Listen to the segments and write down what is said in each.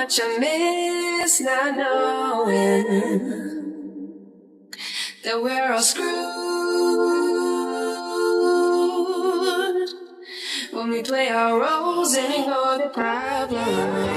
much I miss not knowing that we're all screwed when we play our roles and ignore the problems.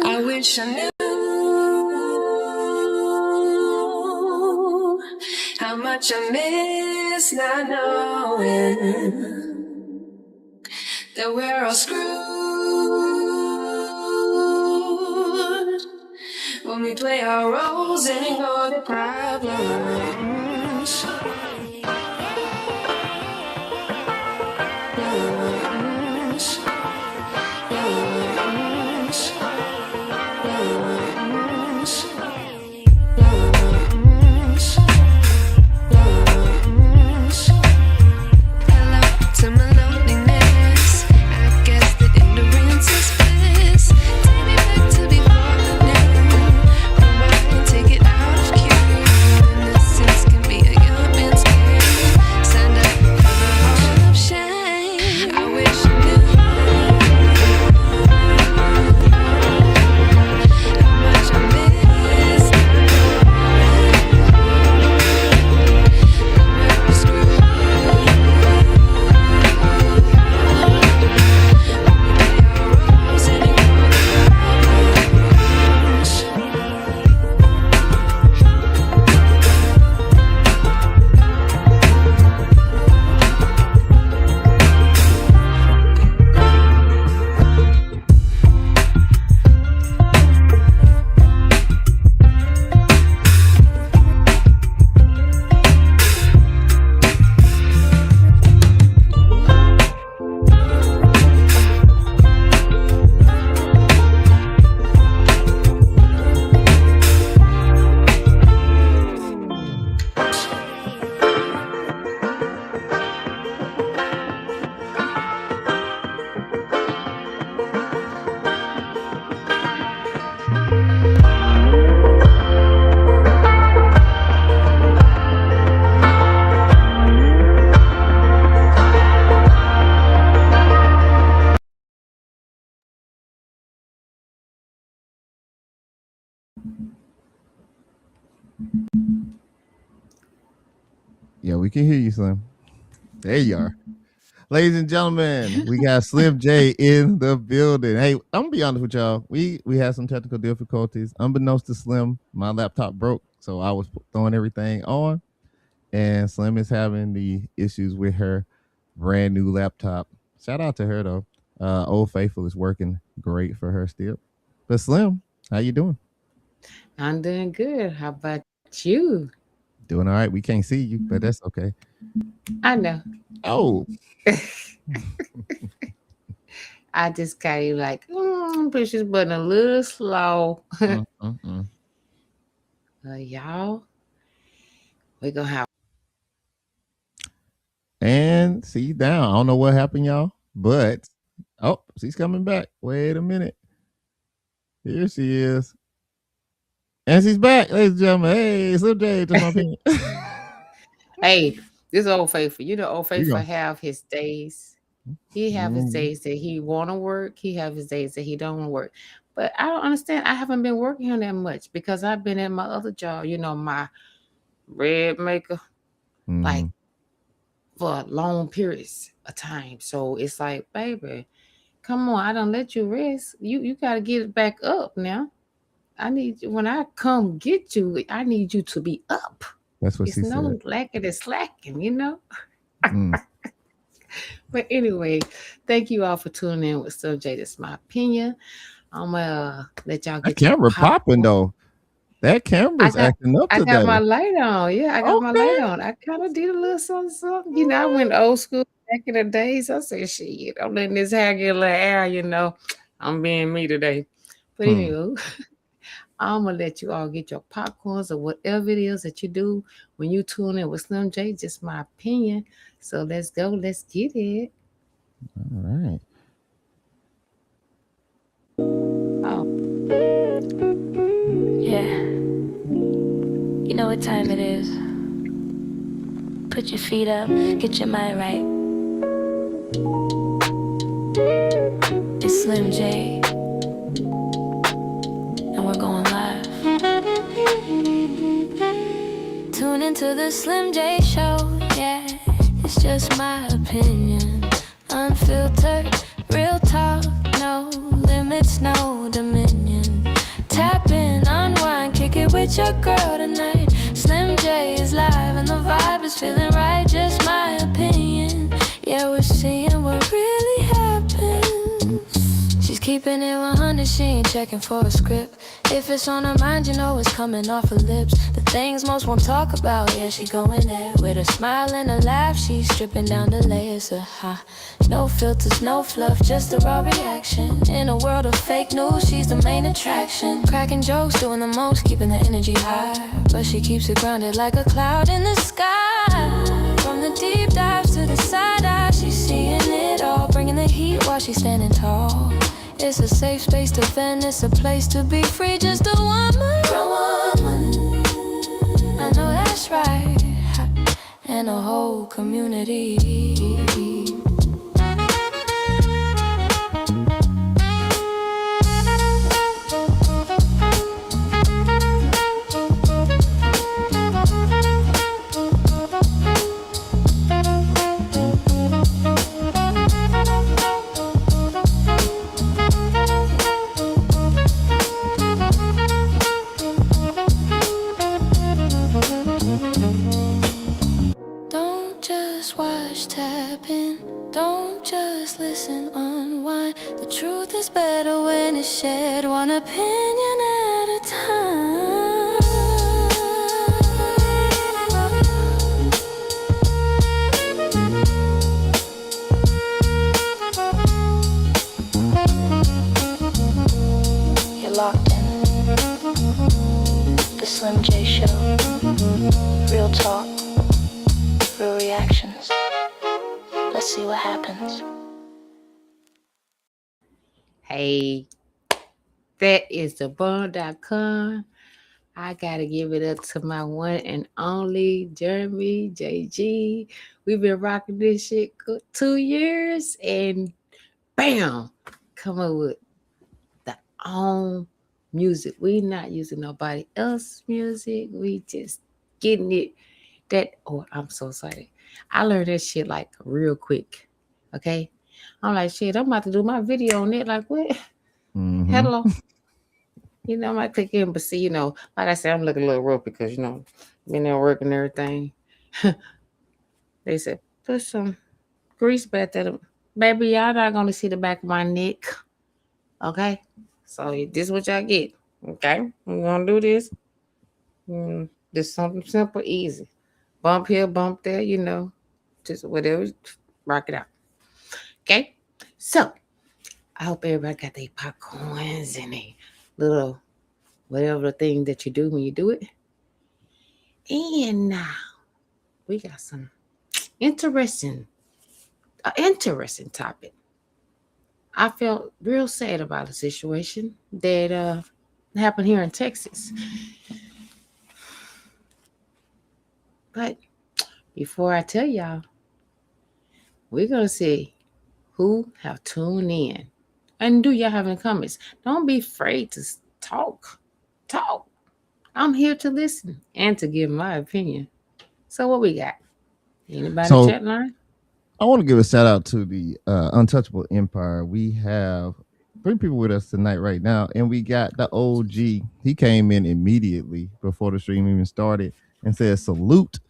I wish I knew how much I miss not knowing that we're all screwed when we play our roles and ignore the problems. Yeah, we can hear you, Slym. There you are. Ladies and gentlemen, we got Slym J in the building. Hey, I'm gonna be honest with y'all. We had some technical difficulties. Unbeknownst to Slym, my laptop broke, so I was throwing everything on, and Slym is having the issues with her brand new laptop. Shout out to her though. Old Faithful is working great for her still. But Slym, how you doing? I'm doing good. How about you? Doing all right. We can't see you, but that's okay. I know. Oh, I just kind of like push this button a little slow. mm, mm, mm. Y'all, we're gonna have. And she's down. I don't know what happened, y'all, but oh, she's coming back. Wait a minute. Here she is. And she's back, ladies and gentlemen. Hey, Slym J to my opinion. Hey, this old faithful. You know, old You faithful go. have his days. He have his Mm, days that he wanna work. He have his days that he don't wanna work. But I don't understand. I haven't been working here that much because I've been at my other job. You know, my bread maker, like mm, for long periods of time. So it's like, baby, come on, I don't let you rest. You gotta get it back up now. I need when I come get you, I need you to be up. That's what It's she said. no lacking and slacking, you know. Mm. But anyway, thank you all for tuning in with Slim J. That's my opinion. I'm gonna let y'all That get your camera popping popcorn. though. That I camera's got acting up I got my today. light on. Yeah, I got my Okay. light on. I kind of did a little something, something. You know, I went old school back in the days. I said, shit, I'm letting this hair get a little air, you know. I'm being me today. But Hmm. anyway, I'm gonna let you all get your popcorns or whatever it is that you do when you tune in with Slim J. Just my opinion. So let's go. Let's get it. All right. Oh, Yeah, you know what time it is. Put your feet up, get your mind right. It's Slim J, and we're going live. Tune into the Slim J show, yeah. It's just my opinion. Unfiltered, real talk, no limits, no dominion. Tap in, unwind, kick it with your girl tonight. Slim J is live and the vibe is feeling right. Just my opinion. Yeah, we're seeing what really happens. She's keeping it 100, she ain't checking for a script. If it's on her mind, you know it's coming off her lips. The things most won't talk about, yeah, she going there. With a smile and a laugh, she's stripping down the layers of no filters, no fluff, just a raw reaction. In a world of fake news, she's the main attraction. Cracking jokes, doing the most, keeping the energy high. But she keeps it grounded like a cloud in the sky. From the deep dives to the side eye, she's seeing it all, bringing the heat while she's standing tall. It's a safe space to vent, it's a place to be free, just a woman. I know that's right, and a whole community. Don't just watch, tap in. Don't just listen, unwind. The truth is better when it's shared, one opinion at a time. You're locked in. The Slim J Show. Real talk. Real reactions. Let's see what happens. hey, that is the Bonham.com. I gotta give it up to my one and only Jeremy JG. We've been rocking this shit 2 years, and bam, come up with the own music. We not using nobody else music. We just getting it. I'm so excited. I learned that shit like real quick. Okay, I'm like, shit, I'm about to do my video on it. Like, what? Mm-hmm. Hello. You know, I might click in, but see, you know, like I said, I'm looking a little rough because, you know, been there working and everything. They said, put some grease back there. Baby, y'all not going to see the back of my neck. Okay? So this is what y'all get. Okay? I'm going to do this. Just something simple, easy. Bump here, bump there, you know. Just whatever. Rock it out. Okay? So, I hope everybody got their popcorns and a little whatever the thing that you do when you do it. And now we got some interesting topic. I felt real sad about a situation that happened here in Texas. But before I tell y'all, we're gonna see who have tuned in. And do y'all have any comments? Don't be afraid to talk. Talk. I'm here to listen and to give my opinion. So what we got? Anybody So chat line? I want to give a shout out to the Untouchable Empire. We have 3 people with us tonight right now, and we got the OG. He came in immediately before the stream even started, and says salute.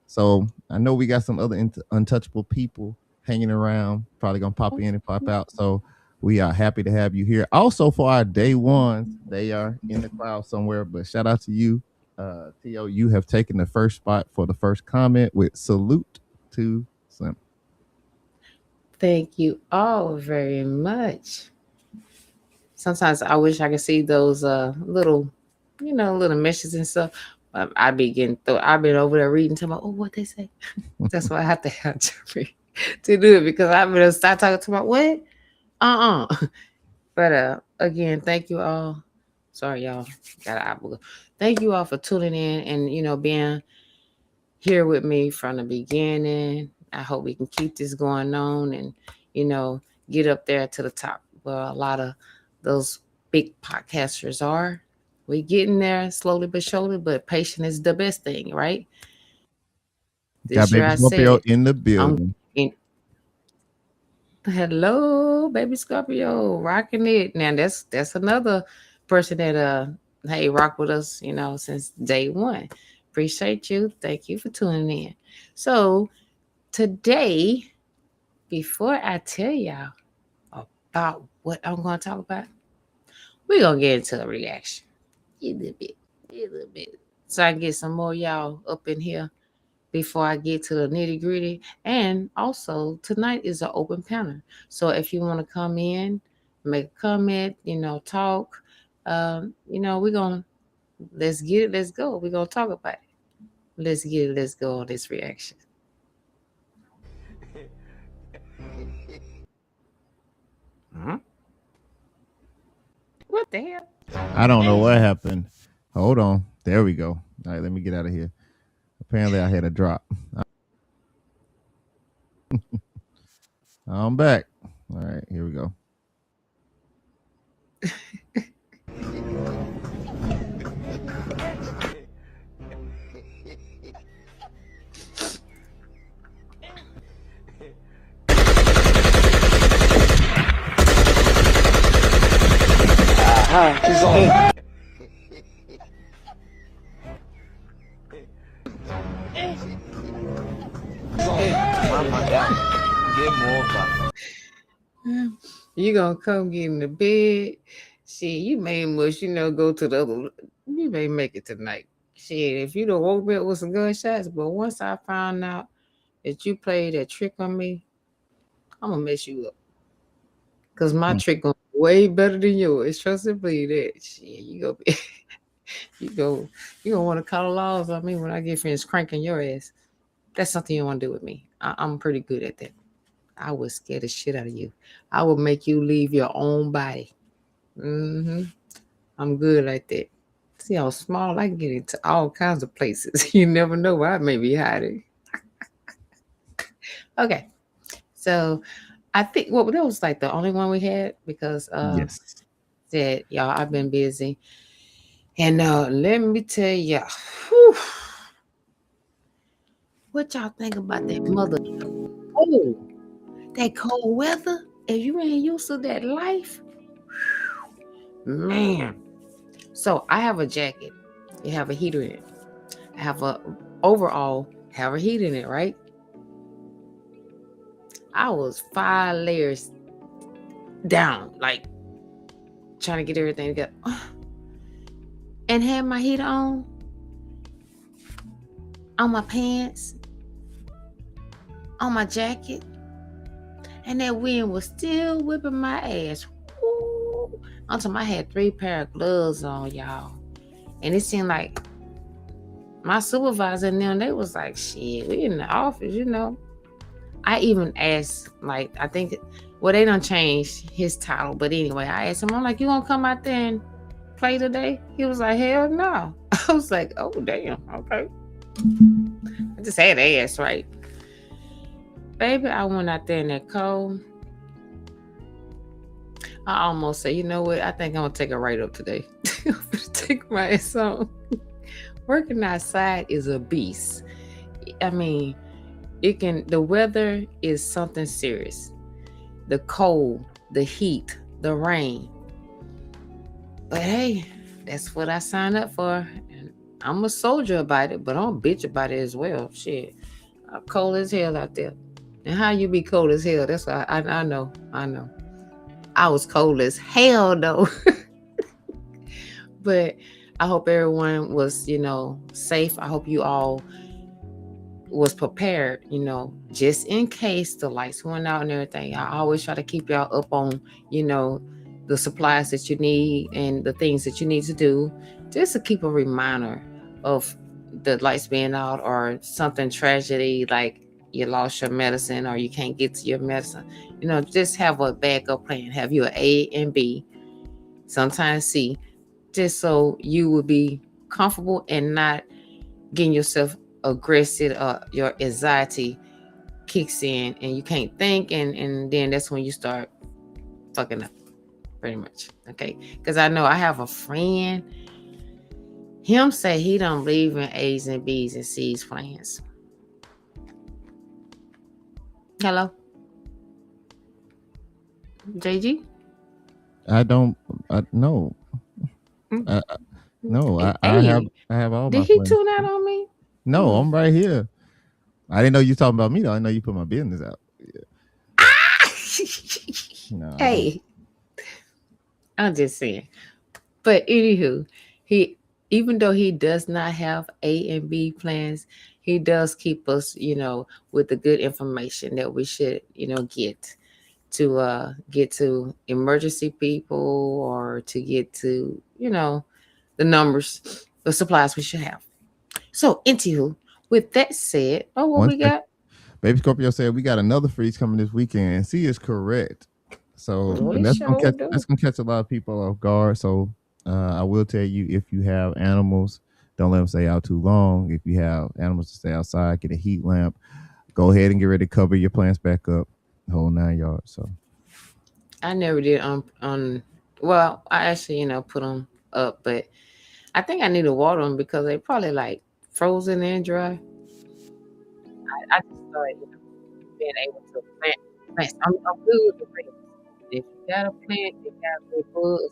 So I know we got some other untouchable people hanging around, probably gonna pop in and pop out. So we are happy to have you here. Also for our day ones, they are in the cloud somewhere, but shout out to you. T.O., you have taken the first spot for the first comment with salute to Slym. Thank you all very much. Sometimes I wish I could see those little, little messages and stuff. I've been over there reading to my, oh, what they say. That's why I have to have to do it, because I'm gonna start talking to my what? But again, thank you all. Sorry, y'all. Got an apple. Thank you all for tuning in and being here with me from the beginning. I hope we can keep this going on and get up there to the top where a lot of those big podcasters are. We getting there slowly but surely, but patience is the best thing, right? Got This year Baby I Scorpio said, in the building. Hello, Baby Scorpio, rocking it. Now that's another person that hey, rock with us, since day one. Appreciate you. Thank you for tuning in. So today, before I tell y'all about what I'm going to talk about, we're going to get into a reaction. A little bit. So I can get some more y'all up in here before I get to the nitty gritty. And also, tonight is an open panel. So if you want to come in, make a comment, talk, we're going to, let's get it, let's go. We're going to talk about it. Let's get it, let's go on this reaction. Huh? What the hell? I don't know what happened. Hold on. There we go. All right, let me get out of here. Apparently I had a drop. I'm back. All right, here we go. He's on. You gonna come get in the bed? Shit, you may much, go to the other. You may make it tonight. Shit, if you don't woke me up with some gunshots, but once I found out that you played that trick on me, I'm gonna mess you up. Cause my trick gonna be way better than yours. Trust and believe that. Shit, you go be you gonna want to call the laws on me when I get finished cranking your ass. That's something you want to do with me. I'm pretty good at that. I would scare the shit out of you. I would make you leave your own body. I'm good like that. See how small I can get into all kinds of places. You never know where I may be hiding. Okay. So I think that was like the only one we had because Yes. said, y'all, I've been busy. And let me tell y'all, what y'all think about that mother? Oh, that cold weather. If you ain't used to that life, man. So I have a jacket. It have a heater in it. I have a overall, have a heat in it, right? I was 5 layers down, like trying to get everything together. And had my heater on my pants, on my jacket. And that wind was still whipping my ass. Woo. Until I had 3 pair of gloves on, y'all. And it seemed like my supervisor and them, they was like, shit, we in the office, I even asked, like, I think, they done changed his title. But anyway, I asked him, I'm like, you gonna come out there and play today? He was like, hell no. I was like, oh, damn, okay. I just had to ask, right? Baby, I went out there in that cold. I almost said, you know what? I think I'm gonna take a ride up today. I'm gonna take my ass on. Working outside is a beast. I mean, the weather is something serious. The cold, the heat, the rain. But hey, that's what I signed up for. And I'm a soldier about it, but I'm a bitch about it as well. Shit, I'm cold as hell out there. And how you be cold as hell? That's why I know. I was cold as hell though. But I hope everyone was, safe. I hope you all was prepared, just in case the lights went out and everything. I always try to keep y'all up on, the supplies that you need and the things that you need to do, just to keep a reminder of the lights being out or something tragedy like you lost your medicine or you can't get to your medicine. Just have a backup plan. Have you an A and B, sometimes C, just so you will be comfortable and not getting yourself aggressive or your anxiety kicks in and you can't think and then that's when you start fucking up pretty much. Okay, because I know I have a friend, him say he don't believe in A's and B's and C's plans. Hello, JG? I don't. No. No. I have all Did my he plans. tune out on me? No, I'm right here. I didn't know you talking about me though. I know you put my business out. No. Hey, I'm just saying. But anywho, he, even though he does not have A and B plans, he does keep us, with the good information that we should, get to emergency people or to get to, the numbers, the supplies we should have. So, anywho, with that said, what we got? Baby Scorpio said we got another freeze coming this weekend, and she is correct. So and that's gonna catch a lot of people off guard. So I will tell you, if you have animals, don't let them stay out too long. If you have animals to stay outside, get a heat lamp. Go ahead and get ready to cover your plants back up, the whole 9 yards. So I never did well, I actually, put them up, but I think I need to water them because they probably like frozen and dry. I just started, being able to plant plants. I'm good with the plants. If you got a plant that got good bugs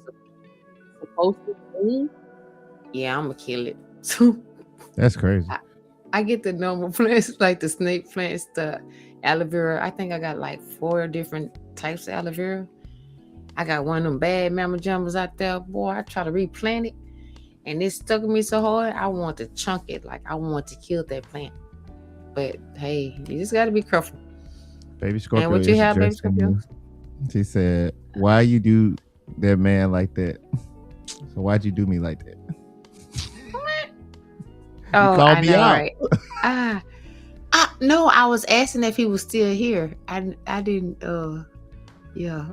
supposed to be, yeah, I'm gonna kill it. So that's crazy. I get the normal plants like the snake plants, the aloe vera. I think I got like 4 different types of aloe vera. I got one of them bad mama jumbas out there. Boy, I try to replant it and it stuck me so hard. I want to chunk it. Like I want to kill that plant. But hey, you just got to be careful. Baby Scorpio. And what you have, Baby Scorpio? She said, why you do that man like that? So why'd you do me like that? Oh, I know, right? No, I was asking if he was still here. I didn't, yeah.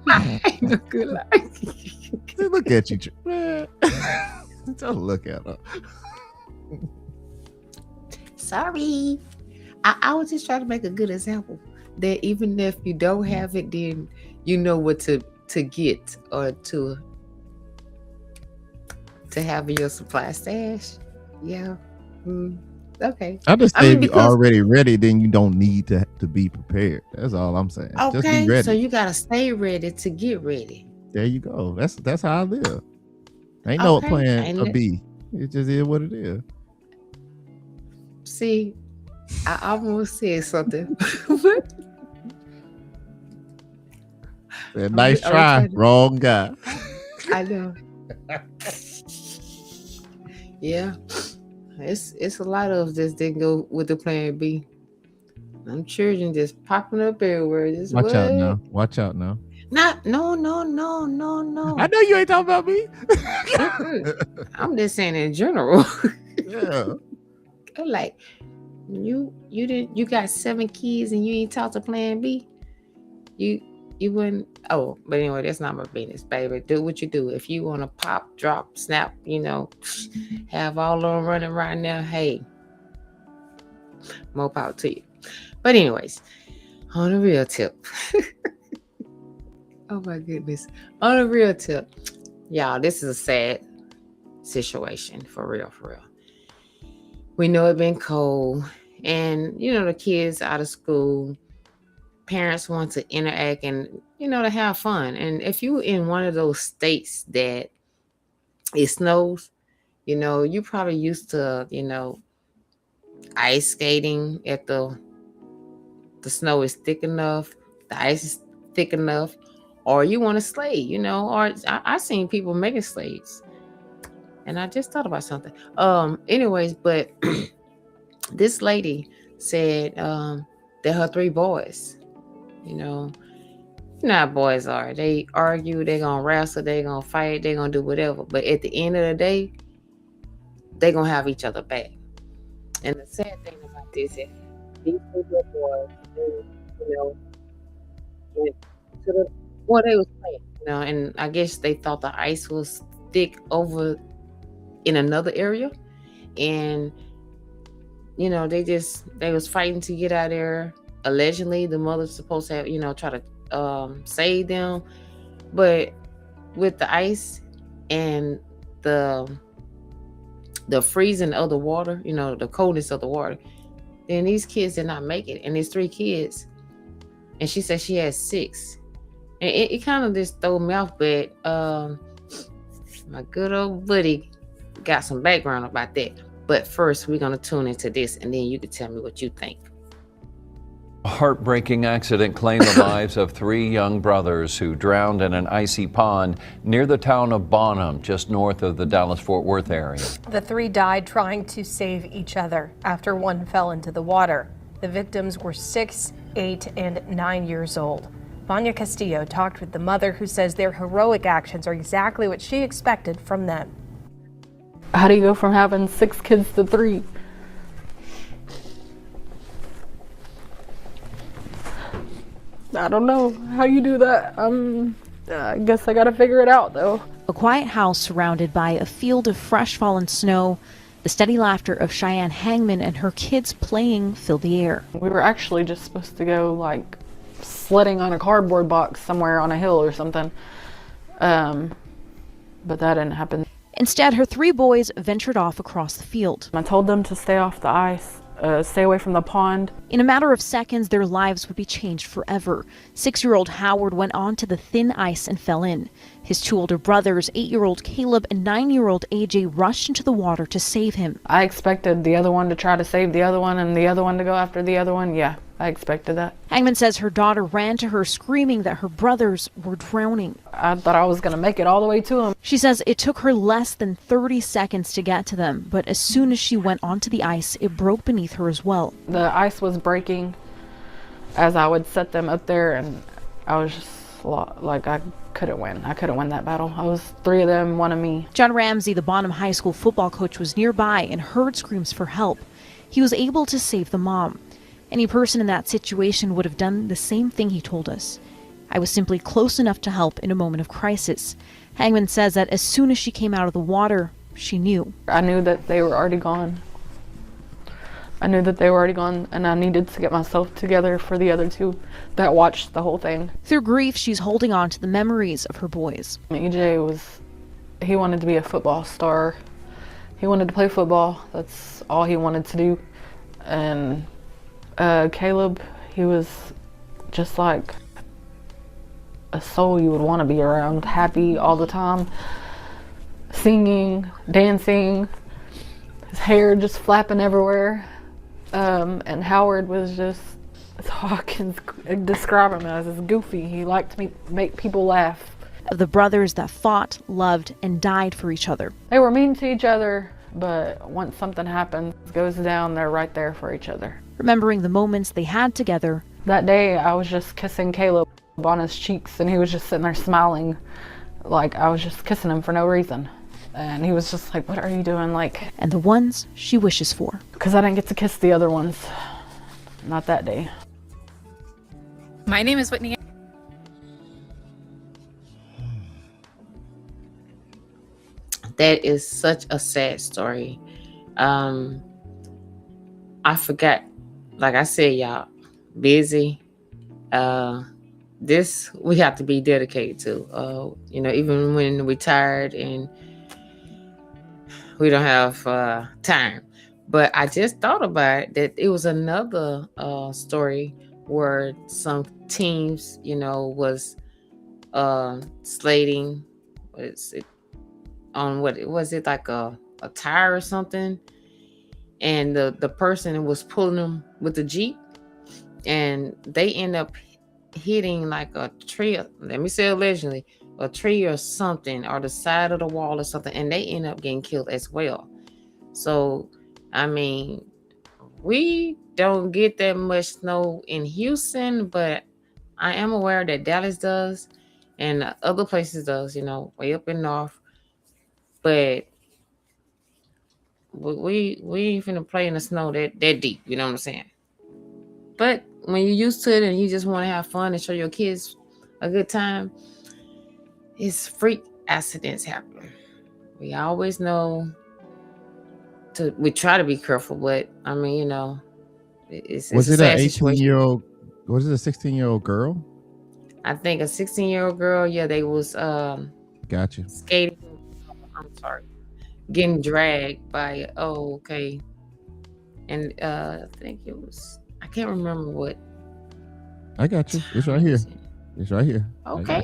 I ain't no good like. Look at you, man. Don't look at her. Sorry. I was just trying to make a good example that even if you don't have it, then you know what to get or to have in your supply stash. Yeah. Okay. I just say if you're already ready, then you don't need to be prepared. That's all I'm saying. Okay. Just be ready. So you gotta stay ready to get ready. There you go. That's how I live. Ain't no plan a B. It just is what it is. See, I almost said something. Nice try. Wrong guy. I know. Yeah. It's a lot of this didn't go with the plan B. Them children just popping up everywhere. Just Watch out now. Watch out now. No. I know you ain't talking about me. I'm just saying in general. Yeah. Like you got 7 kids and you ain't talked to plan B. You wouldn't. Oh, but anyway, that's not my business, baby. Do what you do. If you want to pop, drop, snap, have all of them running right now, hey, more power to you. But anyways, on a real tip. Oh my goodness. On a real tip, y'all, this is a sad situation for real. We know it's been cold and, the kids out of school, parents want to interact and, to have fun. And if you're in one of those states that it snows, You probably used to, ice skating at the snow is thick enough, the ice is thick enough, or you want to slade, or I seen people making slades. And I just thought about something. Anyways, but this lady said that her 3 boys, how boys are. They argue, they're gonna wrestle, they're gonna fight, they're gonna do whatever. But at the end of the day, they're gonna have each other back. And the sad thing about this is these 3 little boys, went to they was playing, and I guess they thought the ice was thick over in another area. And they was fighting to get out of there. Allegedly, the mother's supposed to have, try to save them. But with the ice and the freezing of the water, the coldness of the water, then these kids did not make it. And there's 3 kids. And she said she has 6. And it kind of just threw me off, but my good old buddy got some background about that. But first, we're going to tune into this, and then you can tell me what you think. A heartbreaking accident claimed the lives of 3 young brothers who drowned in an icy pond near the town of Bonham, just north of the Dallas-Fort Worth area. The 3 died trying to save each other after one fell into the water. The victims were 6, 8, and 9 years old. Vanya Castillo talked with the mother, who says their heroic actions are exactly what she expected from them. How do you go from having 6 kids to 3? I don't know how you do that. I guess I gotta figure it out, though. A quiet house surrounded by a field of fresh fallen snow. The steady laughter of Cheyenne Hangman and her kids playing filled the air. We were actually just supposed to go, sledding on a cardboard box somewhere on a hill or something. But that didn't happen. Instead, her 3 boys ventured off across the field. I told them to stay off the ice, stay away from the pond. In a matter of seconds, their lives would be changed forever. 6-year-old Howard went onto the thin ice and fell in. His 2 older brothers, 8-year-old Caleb and 9-year-old AJ, rushed into the water to save him. I expected the other one to try to save the other one and the other one to go after the other one. Yeah, I expected that. Hangman says her daughter ran to her screaming that her brothers were drowning. I thought I was going to make it all the way to them. She says it took her less than 30 seconds to get to them, but as soon as she went onto the ice, it broke beneath her as well. The ice was breaking as I would set them up there, and I was just I couldn't win. I couldn't win that battle. I was 3 of them, 1 of me. John Ramsey, the Bonham High School football coach, was nearby and heard screams for help. He was able to save the mom. Any person in that situation would have done the same thing, he told us. I was simply close enough to help in a moment of crisis. Hangman says that as soon as she came out of the water, she knew. I knew that they were already gone. And I needed to get myself together for the other 2 that watched the whole thing. Through grief, she's holding on to the memories of her boys. EJ he wanted to be a football star. He wanted to play football. That's all he wanted to do. And Caleb, he was just like a soul you would want to be around, happy all the time, singing, dancing, his hair just flapping everywhere. And Howard was just, I can describe him as goofy. He liked to make people laugh. Of the brothers that fought, loved, and died for each other. They were mean to each other, but once something happens, goes down, they're right there for each other. Remembering the moments they had together. That day, I was just kissing Caleb on his cheeks, and he was just sitting there smiling, like I was just kissing him for no reason. And he was just like, what are you doing? And the ones she wishes for. Because I didn't get to kiss the other ones. Not that day. My name is Whitney. That is such a sad story. I forgot, like I said, y'all, busy. This we have to be dedicated to. Even when we're tired and we don't have time. But I just thought about it, that it was another story where some teams, was slating. On what was it, like a a tire or something, and the person was pulling them with the Jeep, and they end up hitting like a tree. Let me say allegedly, a tree or something, or the side of the wall or something, and they end up getting killed as well. So, I mean, we don't get that much snow in Houston, but I am aware that Dallas does, and other places does, way up in north. But we ain't finna play in the snow that deep, you know what I'm saying? But when you're used to it and you just want to have fun and show your kids a good time, it's freak accidents happen. We always know we try to be careful, but I mean, it's Was a it an sad situation. 18-year-old? Was it a 16-year-old girl? I think a 16-year-old girl. Yeah, they was Gotcha. skating. I'm sorry, getting dragged by. Oh, okay. And I think it was. I can't remember what. I got you. It's right here. It's right here. Okay,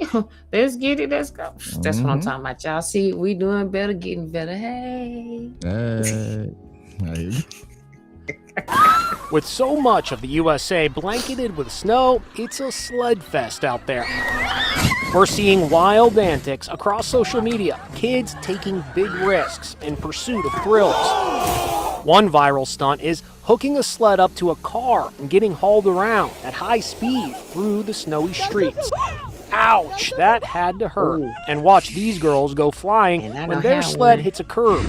let's get it. Let's go. That's what I'm talking about. Y'all see, we doing better, getting better. Hey. With so much of the USA blanketed with snow, it's a sled fest out there. We're seeing wild antics across social media, kids taking big risks in pursuit of thrills. One viral stunt is hooking a sled up to a car and getting hauled around at high speed through the snowy streets. Ouch, that had to hurt. And watch these girls go flying when their sled hits a curb.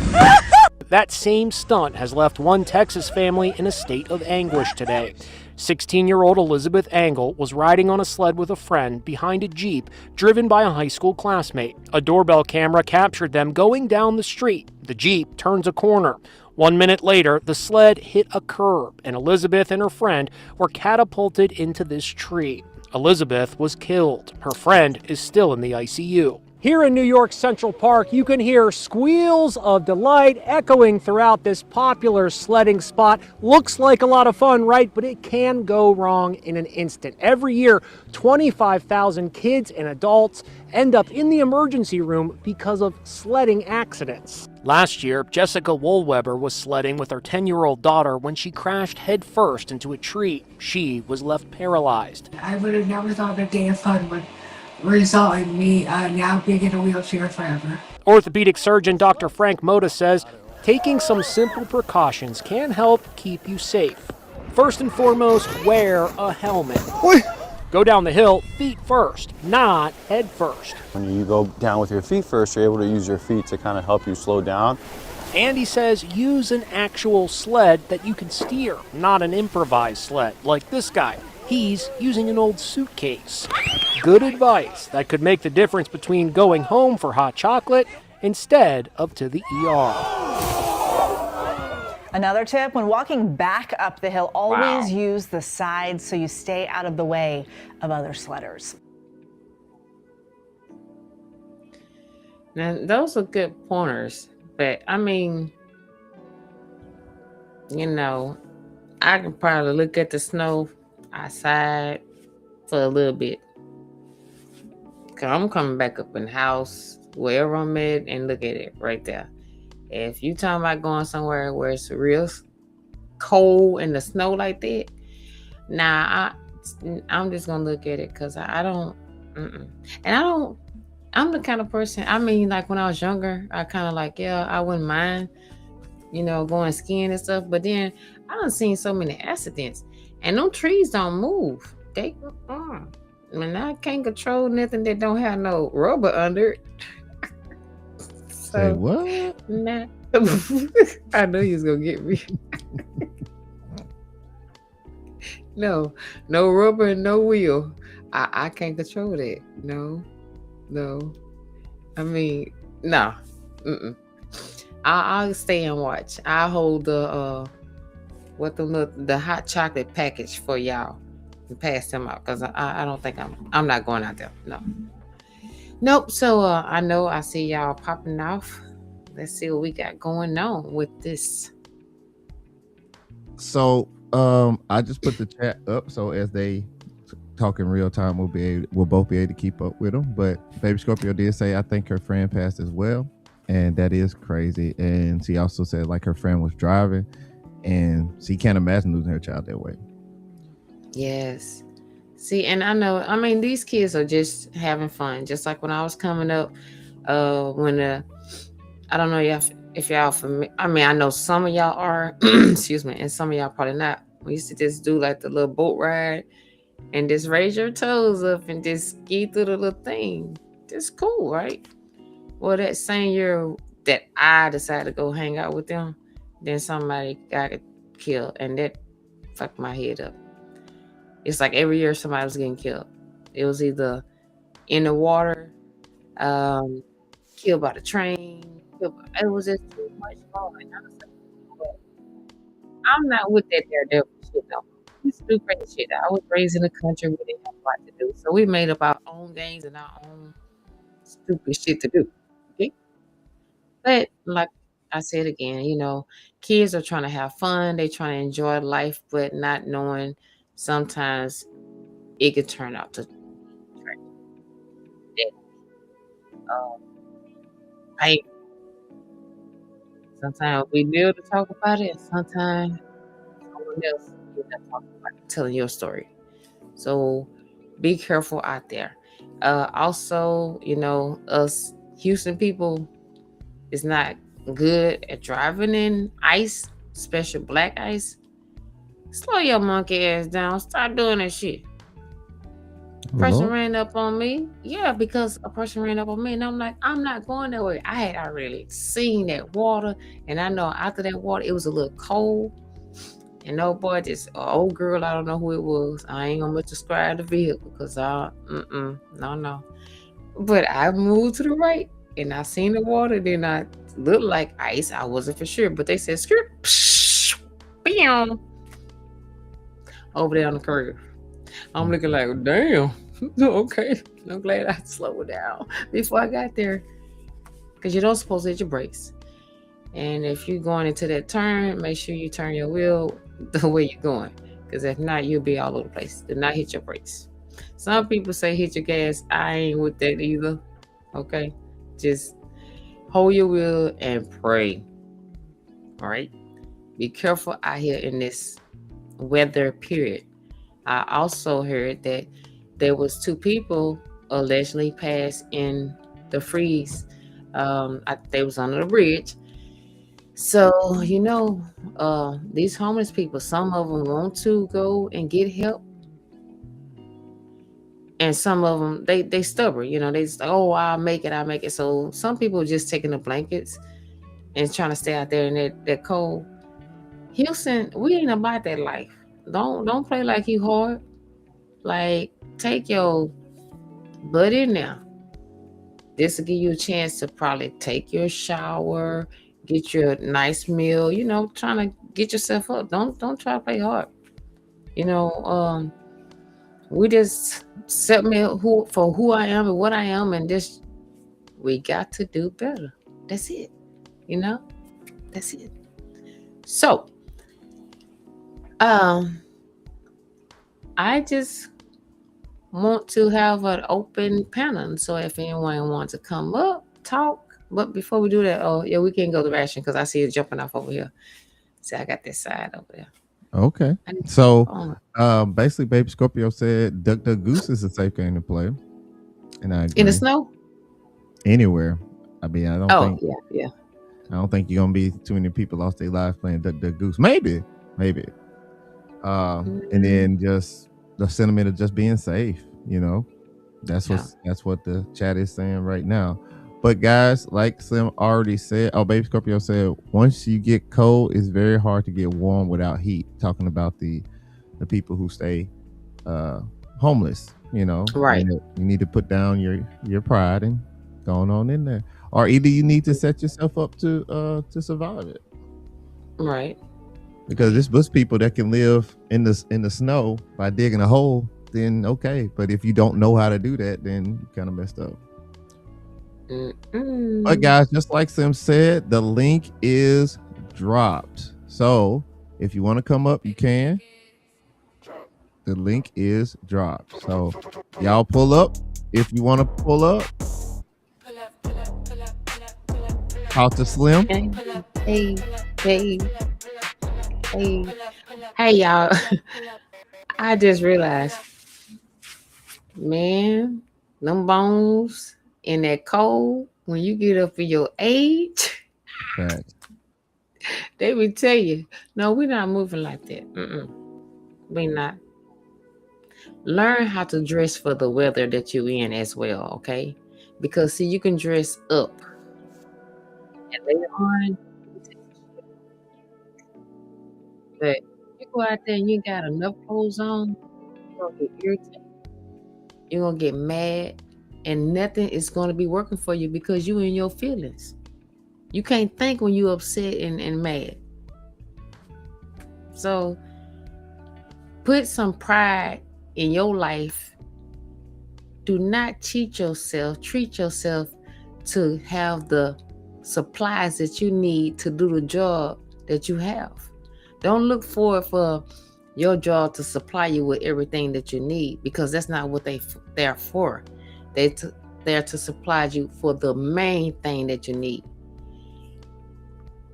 That same stunt has left one Texas family in a state of anguish today. 16-year-old Elizabeth Angle was riding on a sled with a friend behind a Jeep driven by a high school classmate. A doorbell camera captured them going down the street. The Jeep turns a corner. 1 minute later, the sled hit a curb, and Elizabeth and her friend were catapulted into this tree. Elizabeth was killed. Her friend is still in the ICU. Here in New York Central Park, you can hear squeals of delight echoing throughout this popular sledding spot. Looks like a lot of fun, right? But it can go wrong in an instant. Every year, 25,000 kids and adults end up in the emergency room because of sledding accidents. Last year, Jessica Woolweber was sledding with her 10-year-old daughter when she crashed headfirst into a tree. She was left paralyzed. I would have never thought a day of fun would result in me now being in a wheelchair forever. Orthopedic surgeon Dr. Frank Moda says taking some simple precautions can help keep you safe. First and foremost, wear a helmet. Go down the hill feet first, not head first. When you go down with your feet first, you're able to use your feet to kind of help you slow down. And he says use an actual sled that you can steer, not an improvised sled like this guy. He's using an old suitcase. Good advice that could make the difference between going home for hot chocolate instead of to the ER. Another tip, when walking back up the hill, always use the sides so you stay out of the way of other sledders. Now, those are good pointers, but I mean, I can probably look at the snow outside for a little bit. Cause I'm coming back up in the house, wherever I'm at, and look at it right there. If you talking about going somewhere where it's real cold and the snow like that, I'm just gonna look at it because I don't. And I'm the kind of person. I mean, like when I was younger, I kind of like, I wouldn't mind, going skiing and stuff. But then I done seen so many accidents, and them trees don't move. They, I can't control nothing that don't have no rubber under it. Say what? Nah. I know you was gonna get me. No rubber and no wheel. I can't control that. No. I mean, no. I'll stay and watch. I'll hold the hot chocolate package for y'all and pass them out because I don't think I'm not going out there. No. Nope. So I know I see y'all popping off. Let's see what we got going on with this. So I just put the chat up so as they talk in real time, we'll both be able to keep up with them. But Baby Scorpio did say I think her friend passed as well. and that is crazy. And she also said like her friend was driving, and she can't imagine losing her child that way. Yes. See, and I know, I mean, these kids are just having fun. Just like when I was coming up, when I don't know if y'all familiar. I mean, I know some of y'all are, excuse me, and some of y'all probably not. We used to just do like the little boat ride and just raise your toes up and just ski through the little thing. That's cool, right? Well, that same year that I decided to go hang out with them, then somebody got killed, and that fucked my head up. It's like every year somebody was getting killed. It was either in the water, killed by the train. It was just too much fun. I was like, "Well, I'm not with that daredevil shit though. We used to do crazy shit. I was raised in a country where they have a lot to do. So we made up our own games and our own stupid shit to do. Okay? But like I said again, kids are trying to have fun. They trying to enjoy life, but not knowing sometimes it could turn out to death. Pain. Sometimes we live to talk about it, and sometimes someone else is talking about it, telling your story. So be careful out there. Also, us Houston people is not good at driving in ice, especially black ice. Slow your monkey ass down. Stop doing that shit. Person ran up on me. Yeah, because a person ran up on me, and I'm like, I'm not going that way. I had already seen that water, and I know after that water, it was a little cold. And no boy, just an old girl, I don't know who it was. I ain't gonna describe the vehicle because no. But I moved to the right, and I seen the water. Then I looked like ice. I wasn't for sure, but they said skirt, bam, over there on the curve. I'm looking like, damn. Okay, I'm glad I slowed down before I got there, because you don't supposed to hit your brakes. And if you're going into that turn, make sure you turn your wheel the way you're going, because if not, you'll be all over the place. Do not hit your brakes. Some people say hit your gas. I ain't with that either. Okay, just hold your wheel and pray. All right, be careful out here in this weather period. I also heard that there was 2 people allegedly passed in the freeze. They was under the bridge. So, these homeless people, some of them want to go and get help. And some of them, they stubborn, they just like, oh, I'll make it. So some people are just taking the blankets and trying to stay out there in that cold. Houston, we ain't about that life. Don't play like you hard. Like, take your butt in there. This will give you a chance to probably take your shower, get your nice meal, trying to get yourself up. Don't try to play hard. We just set me for who I am and what I am, and we got to do better. That's it. That's it. So, I just want to have an open panel. So if anyone wants to come up, talk. But before we do that, we can go to ration because I see it jumping off over here. See, I got this side over there. Okay. So basically, Baby Scorpio said Duck Duck Goose is a safe game to play. And I agree. In the snow? Anywhere. I mean, I don't think. Yeah. I don't think you're gonna be too many people lost their lives playing Duck Duck Goose. Maybe. And then just the sentiment of just being safe. That's what the chat is saying right now. But guys, like Slym already said, Baby Scorpio said, once you get cold, it's very hard to get warm without heat. Talking about the people who stay homeless, Right. You need to put down your pride and going on in there. Or either you need to set yourself up to survive it. Right. Because there's people that can live in the snow by digging a hole, then okay. But if you don't know how to do that, then you kind of messed up. But guys, just like Sim said, the link is dropped. So if you want to come up, you can. The link is dropped. So y'all pull up if you want to pull up. Talk to Slym. Hey, hey, hey, hey, y'all. I just realized, man, them bones in that cold, when you get up in your age, Facts. they will tell you, no, we're not moving like that. We not. Learn how to dress for the weather that you're in as well, okay? Because see, you can dress up, and later on, but you go out there and you got enough clothes on, you're gonna get irritated, you're gonna get mad, and nothing is gonna be working for you because you in your feelings. You can't think when you're upset and mad. So put some pride in your life. Do not cheat yourself. Treat yourself to have the supplies that you need to do the job that you have. Don't look forward for your job to supply you with everything that you need, because that's not what they're for. They're to supply you for the main thing that you need.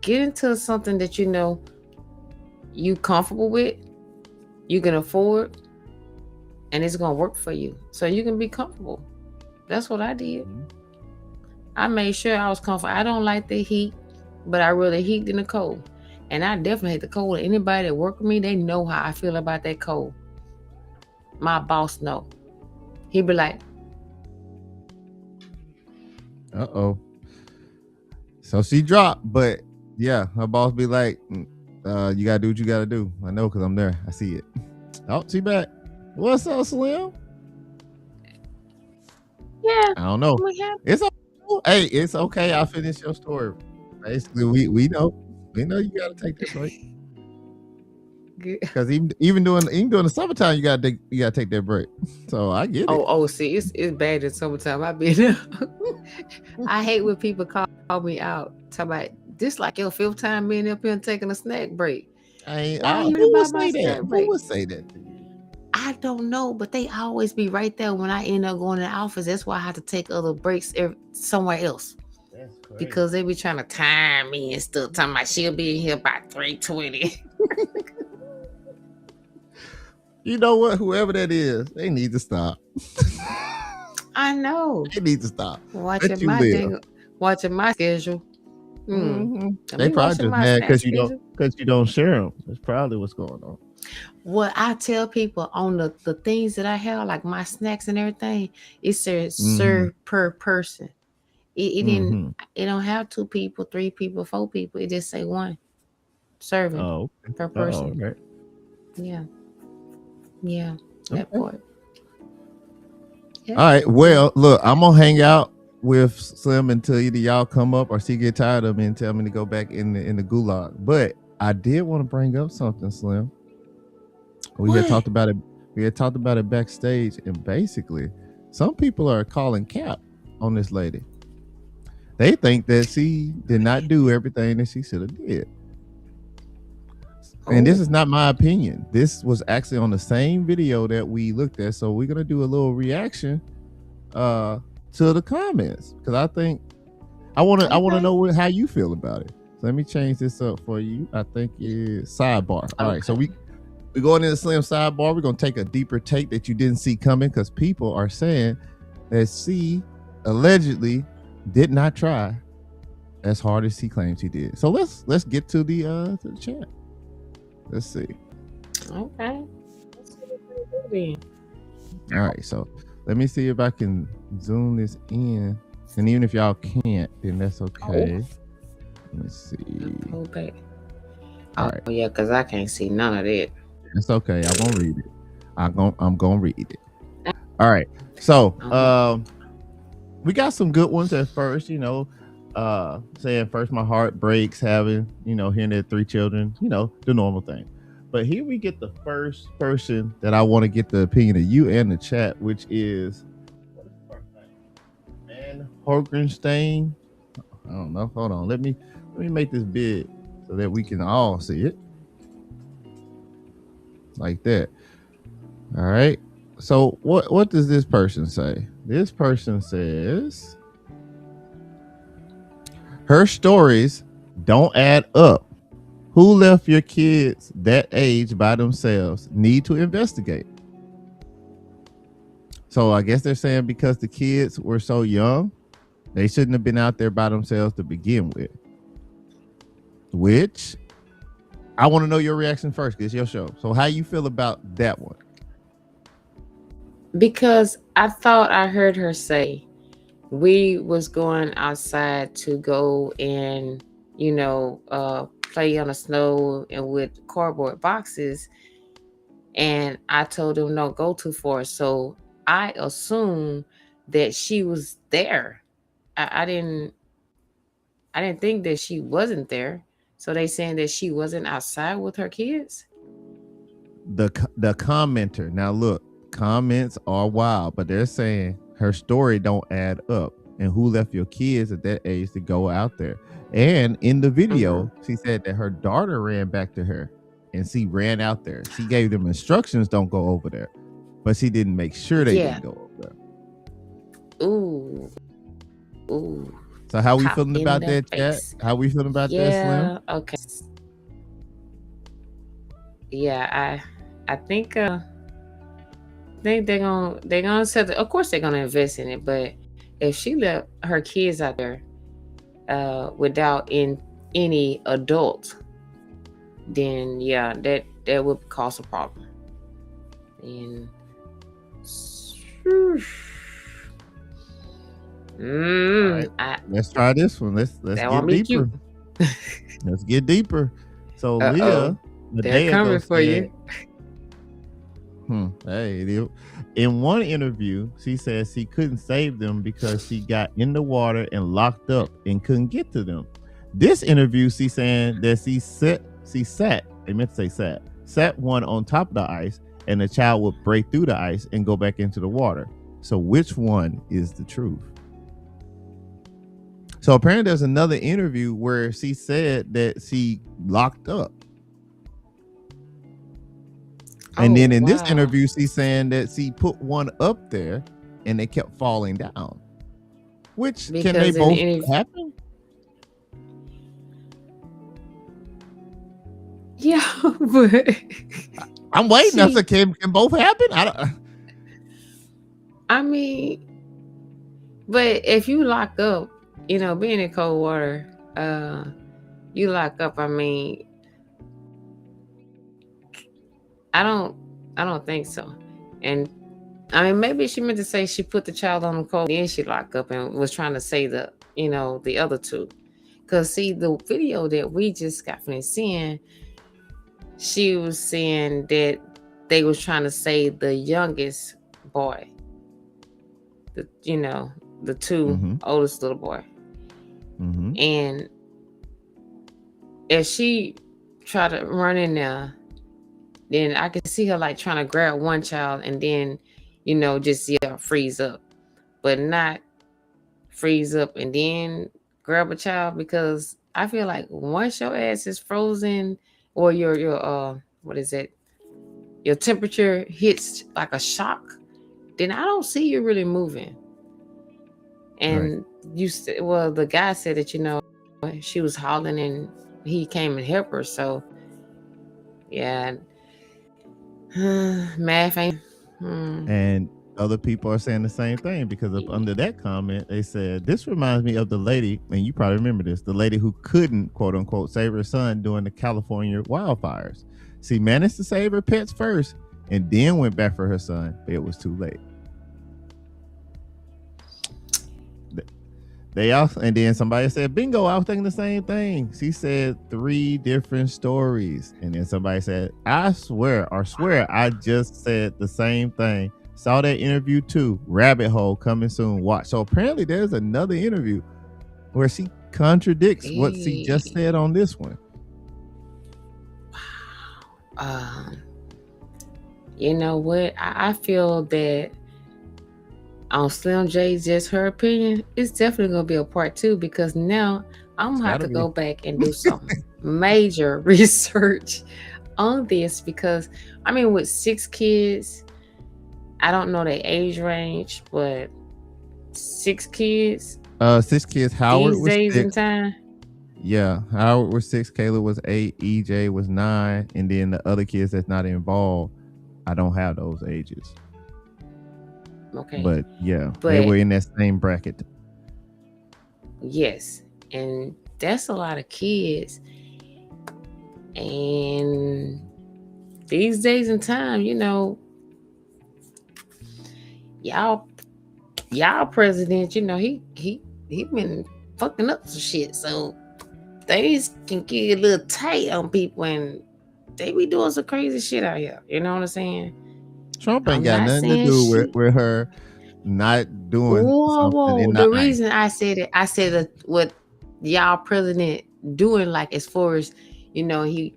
Get into something that you know you comfortable with, you can afford, and it's gonna work for you, so you can be comfortable. That's what I did. I made sure I was comfortable. I don't like the heat, but I rather heat than the cold. And I definitely hate the cold. Anybody that work with me, they know how I feel about that cold. My boss know. He be like, Uh-oh. So she dropped, but yeah, her boss be like, you gotta do what you gotta do. I know, because I'm there. I see it. Oh, she back. What's up, Slym? yeah. I don't know. It's okay. Hey, it's okay. I'll finish your story. Basically, we know you gotta take that break. Because even during the summertime, you gotta take that break. So I get it. Oh, see, it's bad in summertime. I be there. I hate when people call me out. Talk about this like your 5th time being up here and taking a snack break. Who would say that? Who would say that to you? I don't know, but they always be right there when I end up going to the office. That's why I have to take other breaks somewhere else. That's crazy. Because they be trying to time me and stuff. Talking about she'll be in here by 3:20. You know what? Whoever that is, they need to stop. I know. They need to stop. Watching my schedule. They probably just mad because you don't share them. That's probably what's going on. What I tell people on the things that I have, like my snacks and everything, it says serve per person. It didn't. It don't have 2 people, 3 people, 4 people. It just say 1 serving per person. Right. Yeah. That part. Yeah. All right. Well, look, I'm gonna hang out with Slym until either y'all come up or she get tired of me and tell me to go back in the gulag. But I did want to bring up something, Slym. We had talked about it. We had talked about it backstage, and basically, some people are calling cap on this lady. They think that she did not do everything that she should have did. And this is not my opinion. This was actually on the same video that we looked at. So we're gonna do a little reaction to the comments, because I think I want to know how you feel about it. So let me change this up for you. I think it's sidebar. All right, so we're going into Slym sidebar. We're gonna take a deeper take that you didn't see coming, because people are saying that she allegedly did not try as hard as he claims he did. So let's get to the chat. Let's see. Okay. All right, so let me see if I can zoom this in, and even if y'all can't, then that's okay. Let's see. Okay. All right. Yeah, because I can't see none of that. It's okay. I won't read it. I'm gonna read it. All right. So we got some good ones at first, saying first my heart breaks having, hearing that 3 children, the normal thing. But here we get the first person that I want to get the opinion of you and the chat, which is Man Horgenstein. I don't know. Hold on. Let me make this big so that we can all see it. Like that. All right. So what does this person say? This person says, her stories don't add up. Who left your kids that age by themselves? Need to investigate. So I guess they're saying because the kids were so young, they shouldn't have been out there by themselves to begin with. Which I want to know your reaction first, because it's your show. So how you feel about that one? Because I thought I heard her say we was going outside to go and, play on the snow and with cardboard boxes. And I told them, no, go too far. So I assumed that she was there. I didn't think that she wasn't there. So they saying that she wasn't outside with her kids? The commenter. Now look, comments are wild, but they're saying her story don't add up. And who left your kids at that age to go out there? And in the video, she said that her daughter ran back to her and she ran out there. She gave them instructions, don't go over there. But she didn't make sure they didn't go over there. Ooh. So how we Cop feeling in about the that, chat? face. How we feeling about that, Slim? Okay. Yeah, I think they're gonna set. Of course, they're gonna invest in it. But if she left her kids out there without any adult, then yeah, that would cause a problem. And Right. Let's try this one. Let's get deeper. Let's get deeper. So Leah, they're coming for you. Hey, in one interview, she says she couldn't save them because she got in the water and locked up and couldn't get to them. This interview, she's saying that she sat one on top of the ice and the child would break through the ice and go back into the water. So which one is the truth? So apparently there's another interview where she said that she locked up. And then in this interview, she's saying that she put one up there and they kept falling down. Which Because can they both happen? Yeah, but I'm waiting. I said, can both happen? I mean, but if you lock up, being in cold water, you lock up. I mean, I don't think so. And I mean, maybe she meant to say she put the child on the cold, then she locked up and was trying to say the other two. Because see, the video that we just got finished seeing, she was saying that they was trying to say the youngest boy, the two oldest little boy. And if she tried to run in there, then I could see her like trying to grab one child and then, just freeze up, but not freeze up and then grab a child, because I feel like once your ass is frozen or your what is it? Your temperature hits like a shock, then I don't see you really moving. And the guy said that, she was hollering and he came and helped her. So yeah, math ain't. And other people are saying the same thing, because under that comment, they said, this reminds me of the lady, and you probably remember this, the lady who couldn't, quote unquote, save her son during the California wildfires. She managed to save her pets first and then went back for her son, but it was too late. And then somebody said, bingo, I was thinking the same thing. She said 3 different stories. And then somebody said, I swear, I just said the same thing. Saw that interview too. Rabbit hole coming soon. Watch. So apparently there's another interview where she contradicts what she just said on this one. You know what? I feel that on Slim J's Just Her Opinion, it's definitely going to be a part 2, because now I'm going to have to go back and do some major research on this, because, I mean, with 6 kids, I don't know their age range, but 6 kids, 6 kids. Howard These was days 6. and time. Yeah, Howard was 6. Caleb was 8. EJ was 9, and then the other kids that's not involved, I don't have those ages. Okay. But yeah, they were in that same bracket. Yes, and that's a lot of kids. And these days and time, you know, y'all president, you know, he been fucking up some shit. So things can get a little tight on people, and they be doing some crazy shit out here. You know what I'm saying? Trump ain't got nothing to do with her not doing something. The reason I said it, I said that what y'all president doing, like as far as, you know, he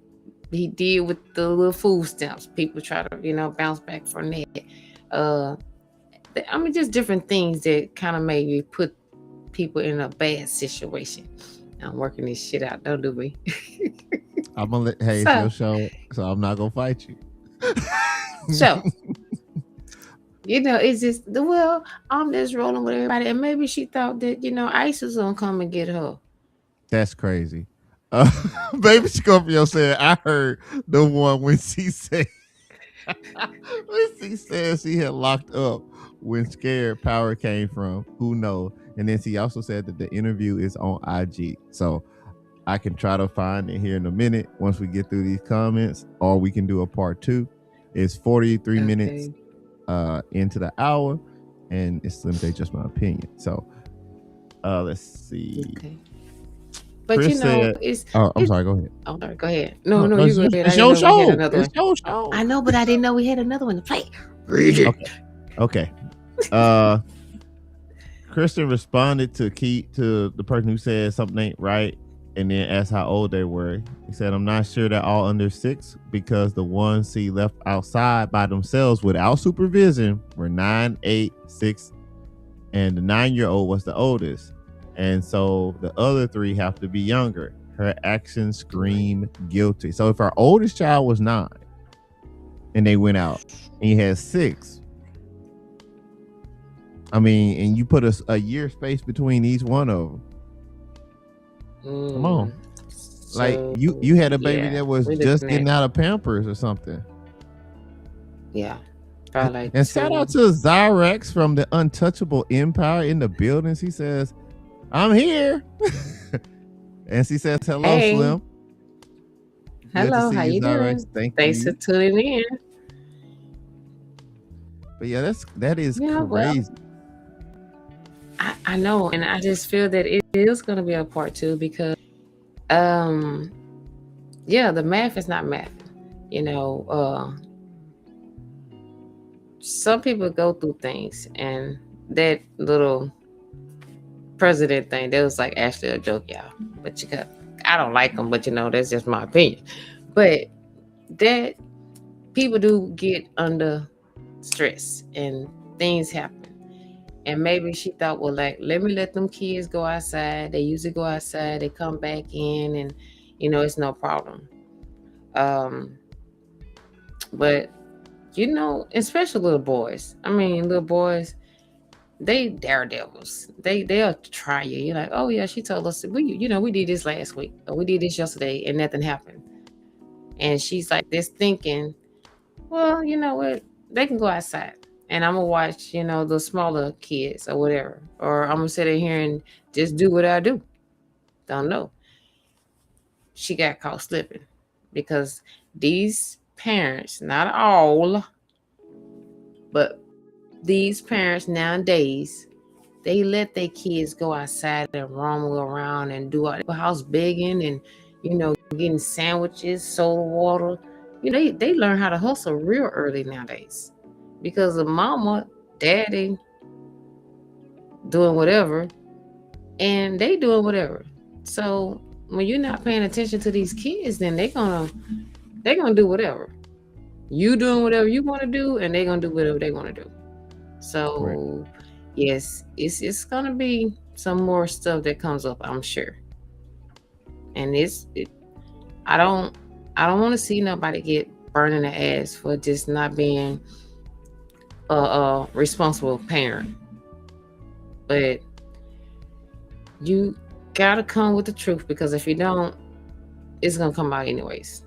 did with the little food stamps. People try to, you know, bounce back from that. I mean, just different things that kind of made me put people in a bad situation. I'm working this shit out. Don't do me. I'm gonna let, hey, it's your show, so I'm not gonna fight you. So, you know, it's just, well, I'm just rolling with everybody. And maybe she thought that, you know, ICE was gonna come and get her. That's crazy. Baby Scorpio said, I heard the one when she said she had locked up when Scared Power came from. Who knows? And then she also said that the interview is on IG. So I can try to find it here in a minute once we get through these comments, or we can do a part 2. It's 43 minutes into the hour, and it's Slim J, just my opinion. So let's see. Okay. But Chris you know, said, I'm sorry, go ahead. Oh, no, go ahead. No, you go ahead. It's your show. It's your show. I know, but I didn't know we had another one to play. Okay. Kristen responded to the person who said something ain't right, and then asked how old they were. He said, I'm not sure they're all under 6, because the ones he left outside by themselves without supervision were 9, 8, 6, and the 9-year-old was the oldest. And so the other 3 have to be younger. Her actions scream guilty. So if our oldest child was 9 and they went out, and you had 6, I mean, and you put a year space between each one of them. Come on. Like you had a baby that was just getting out of Pampers or something. Yeah. Probably. And shout out to Zyrex from the Untouchable Empire in the buildings. He says, I'm here. And she says, hello, hey. Slim. Hello, how you doing? Thanks for tuning in. But yeah, that is crazy. Well, I know, and I just feel that it is going to be a part 2 because, the math is not math. You know, some people go through things, and that little president thing, that was like actually a joke, y'all. But I don't like them, but you know, that's just my opinion. But that people do get under stress, and things happen. And maybe she thought, well, like, let me let them kids go outside. They usually go outside, they come back in, and you know, it's no problem. But you know, especially little boys. I mean, little boys, they daredevils. They'll try you. You're like, oh yeah, she told us we did this last week, or we did this yesterday, and nothing happened. And she's like this thinking, well, you know what? They can go outside. And I'm going to watch, you know, the smaller kids or whatever. Or I'm going to sit in here and just do what I do. Don't know. She got caught slipping. Because these parents, not all, but these parents nowadays, they let their kids go outside and roam around and do all the house begging and, you know, getting sandwiches, soda water. You know, they learn how to hustle real early nowadays. Because of mama, daddy doing whatever, and they doing whatever. So when you're not paying attention to these kids, then they're gonna do whatever. You doing whatever you want to do, and they're gonna do whatever they want to do. So yes, it's gonna be some more stuff that comes up, I'm sure. And I don't want to see nobody get burned in the ass for just not being a responsible parent. But you gotta come with the truth, because if you don't, it's gonna come out anyways.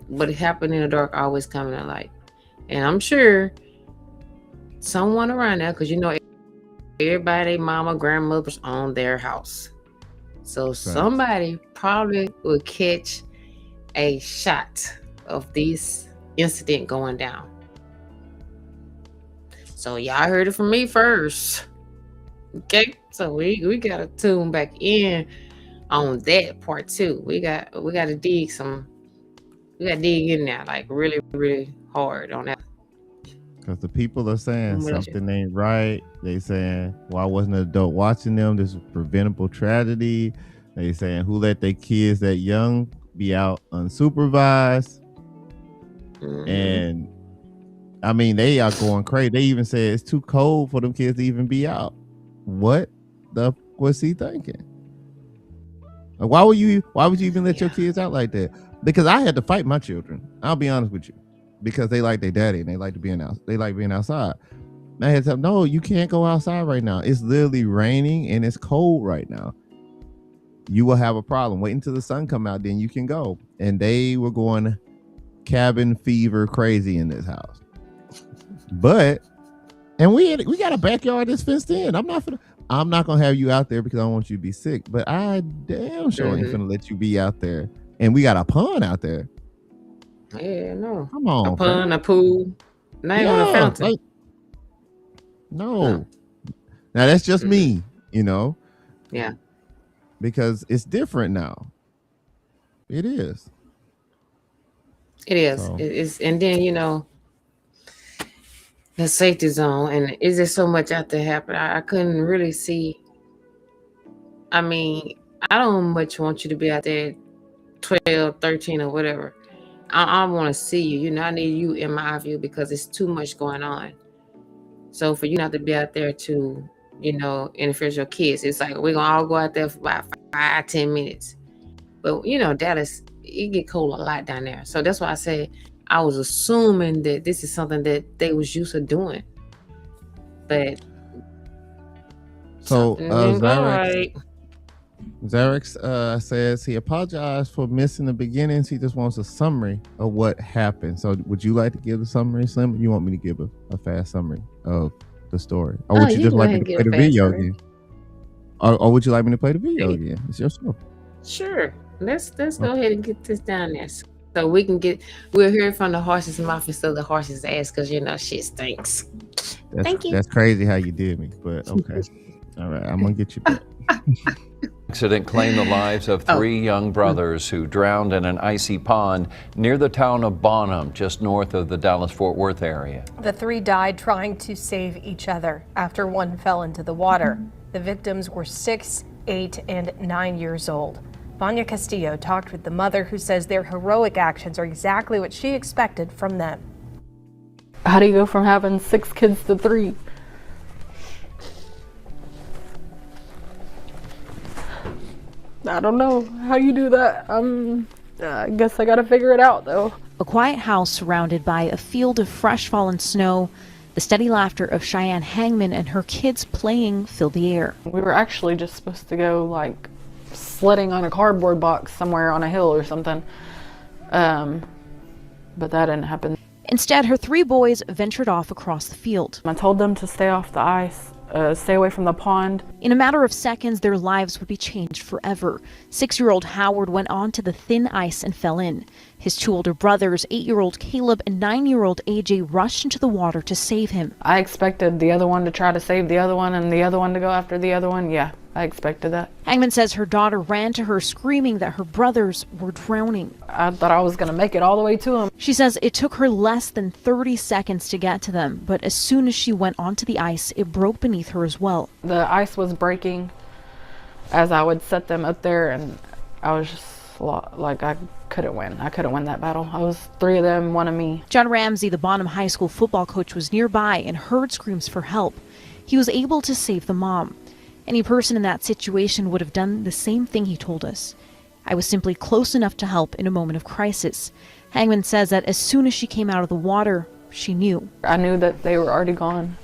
What happened in the dark always come in the light. And I'm sure someone around there, because you know everybody, mama, grandmothers own their house. So somebody probably will catch a shot of this incident going down. So y'all heard it from me first. Okay, so we gotta tune back in on that part too. We gotta dig in there like really, really hard on that. Because the people are saying something ain't right. They saying, why wasn't an adult watching them? This is preventable tragedy. They saying, who let their kids that young be out unsupervised? And I mean, they are going crazy. They even said it's too cold for them kids to even be out. What the was he thinking? Like, why would you even let your kids out like that? Because I had to fight my children. I'll be honest with you. Because they like their daddy and they like being outside. And I had to tell them, no, you can't go outside right now. It's literally raining and it's cold right now. You will have a problem. Wait until the sun come out, then you can go. And they were going cabin fever crazy in this house. And we got a backyard that's fenced in. I'm not gonna have you out there because I don't want you to be sick. But I damn sure ain't gonna let you be out there. And we got a pond out there. Yeah, no. Come on, a pond, a pool, not even a fountain. Like, no. Now that's just me, you know. Yeah. Because it's different now. It is. It is. So. It is, and then you know, the safety zone, and is there so much out there happen? I couldn't really see. I mean, I don't much want you to be out there 12, 13 or whatever. I want to see you. You know, I need you in my view because it's too much going on. So for you not to be out there to, you know, interfere with your kids, it's like we're gonna all go out there for about 5-10 minutes. But you know, Dallas, it get cold a lot down there. So that's why I said I was assuming that this is something that they was used to doing. But so Zarek says he apologized for missing the beginnings. He just wants a summary of what happened. So would you like to give the summary, Slym? Or you want me to give a fast summary of the story? Or would you just like me to play the video again? Or would you like me to play the video again? It's your show. Sure. Let's go ahead and get this down there. So we'll hear from the horse's mouth instead of the horse's ass, because you know shit stinks. Thank you. That's crazy how you did me, but okay. All right, I'm gonna get you back. Accident claimed the lives of 3 young brothers who drowned in an icy pond near the town of Bonham, just north of the Dallas-Fort Worth area. The 3 died trying to save each other after one fell into the water. The victims were 6, 8, and 9 years old. Bonham Castillo talked with the mother, who says their heroic actions are exactly what she expected from them. How do you go from having 6 kids to 3? I don't know how you do that. I guess I gotta figure it out though. A quiet house surrounded by a field of fresh fallen snow. The steady laughter of Cheyenne Hangman and her kids playing filled the air. We were actually just supposed to go like sledding on a cardboard box somewhere on a hill or something. But that didn't happen. Instead, her 3 boys ventured off across the field. I told them to stay off the ice, stay away from the pond. In a matter of seconds, their lives would be changed forever. 6-year-old Howard went onto the thin ice and fell in. His 2 older brothers, 8-year-old Caleb and 9-year-old AJ, rushed into the water to save him. I expected the other one to try to save the other one and the other one to go after the other one. Yeah, I expected that. Hangman says her daughter ran to her screaming that her brothers were drowning. I thought I was going to make it all the way to him. She says it took her less than 30 seconds to get to them, but as soon as she went onto the ice, it broke beneath her as well. The ice was breaking as I would set them up there, and I was just like, I couldn't win. I couldn't win that battle. I was 3 of them, 1 of me. John Ramsey, the Bonham High School football coach, was nearby and heard screams for help. He was able to save the mom. Any person in that situation would have done the same thing, he told us. I was simply close enough to help in a moment of crisis. Hangman says that as soon as she came out of the water, she knew. I knew that they were already gone.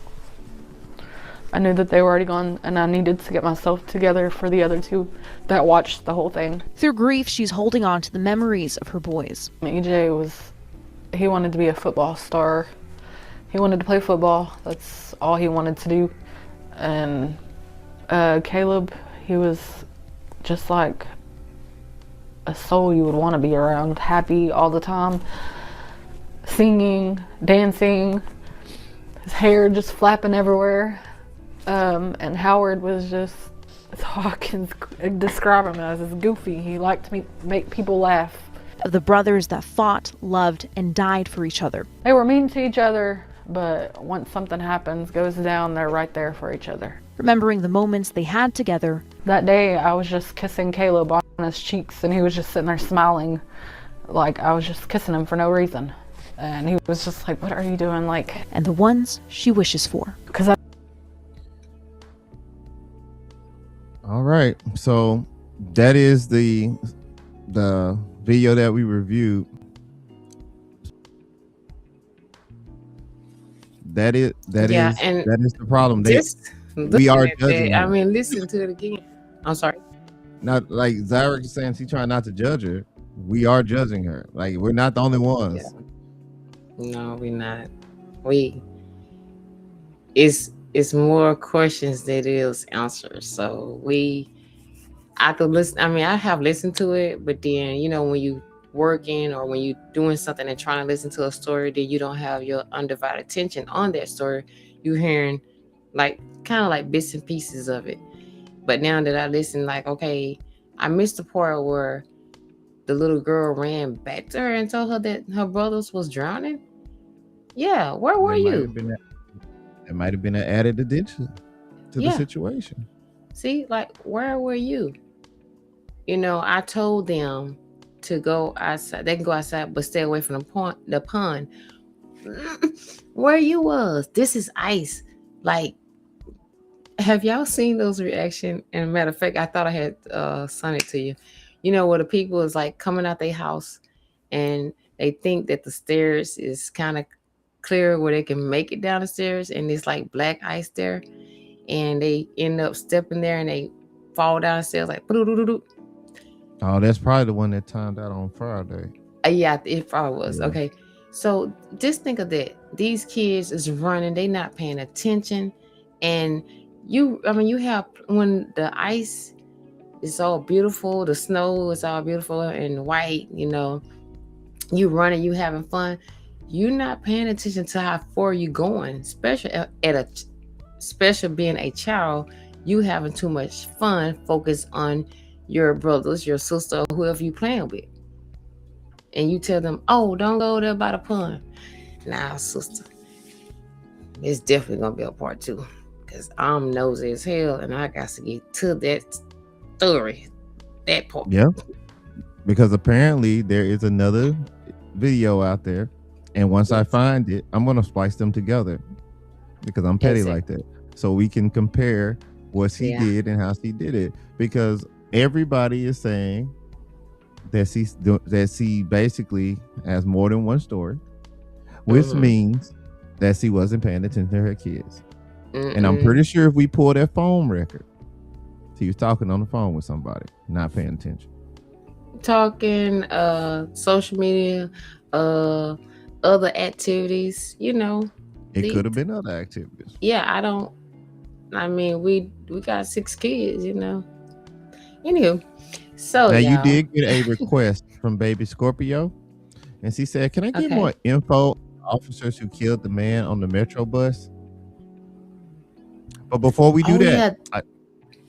I knew that they were already gone, and I needed to get myself together for the other two that watched the whole thing. Through grief, she's holding on to the memories of her boys. EJ he wanted to be a football star. He wanted to play football. That's all he wanted to do. And Caleb, he was just like a soul you would want to be around, happy all the time, singing, dancing, his hair just flapping everywhere. And Howard was just, that's all I can describe him as, is goofy. He liked to make people laugh. Of the brothers that fought, loved, and died for each other. They were mean to each other, but once something happens, goes down, they're right there for each other. Remembering the moments they had together. That day, I was just kissing Caleb on his cheeks, and he was just sitting there smiling, like I was just kissing him for no reason. And he was just like, what are you doing? Like, and the ones she wishes for. Because All right, so that is the video that we reviewed. That is the problem. We are judging. I mean, listen to it again. I'm sorry. Not like Zyrick is saying, she's trying not to judge her. We are judging her. Like, we're not the only ones. Yeah. No, we're not. It's more questions than it is answers. So I could listen. I mean, I have listened to it, but then, you know, when you working or when you doing something and trying to listen to a story, then you don't have your undivided attention on that story. You're hearing like kind of like bits and pieces of it. But now that I listen, like, okay, I missed the part where the little girl ran back to her and told her that her brothers was drowning. Yeah, where were you? It might have been an added addition to the situation. See, like, where were you? You know, I told them to go outside. They can go outside, but stay away from the pond. Where you was? This is ice. Like, have y'all seen those reactions? And matter of fact, I thought I had sent it to you. You know, where the people is like coming out their house and they think that the stairs is kind of clear where they can make it down the stairs, and it's like black ice there, and they end up stepping there and they fall down the stairs like doo-doo-doo-doo. Oh, that's probably the one that timed out on Friday. Yeah, it probably was. Yeah. Okay, so just think of that. These kids is running, they not paying attention, and you have, when the ice is all beautiful, the snow is all beautiful and white, you know, you running, you having fun, you're not paying attention to how far you going, especially being a child. You having too much fun, focus on your brothers, your sister, or whoever you playing with, and you tell them, oh, don't go there by the pond. Nah, sister, it's definitely gonna be a part 2, because I'm nosy as hell and I got to get to that story, that part. Yeah, because apparently there is another video out there, and once I find it, I'm gonna splice them together, because I'm petty like that, so we can compare what she did and how she did it. Because everybody is saying that she basically has more than one story, which means that she wasn't paying attention to her kids. And I'm pretty sure if we pull that phone record, she was talking on the phone with somebody, not paying attention. Talking, social media, other activities, you know. It could have been other activities. Yeah, we got 6 kids, you know. Anywho, so now you did get a request from Baby Scorpio, and she said, can I get more info on officers who killed the man on the Metro bus? But before we do that,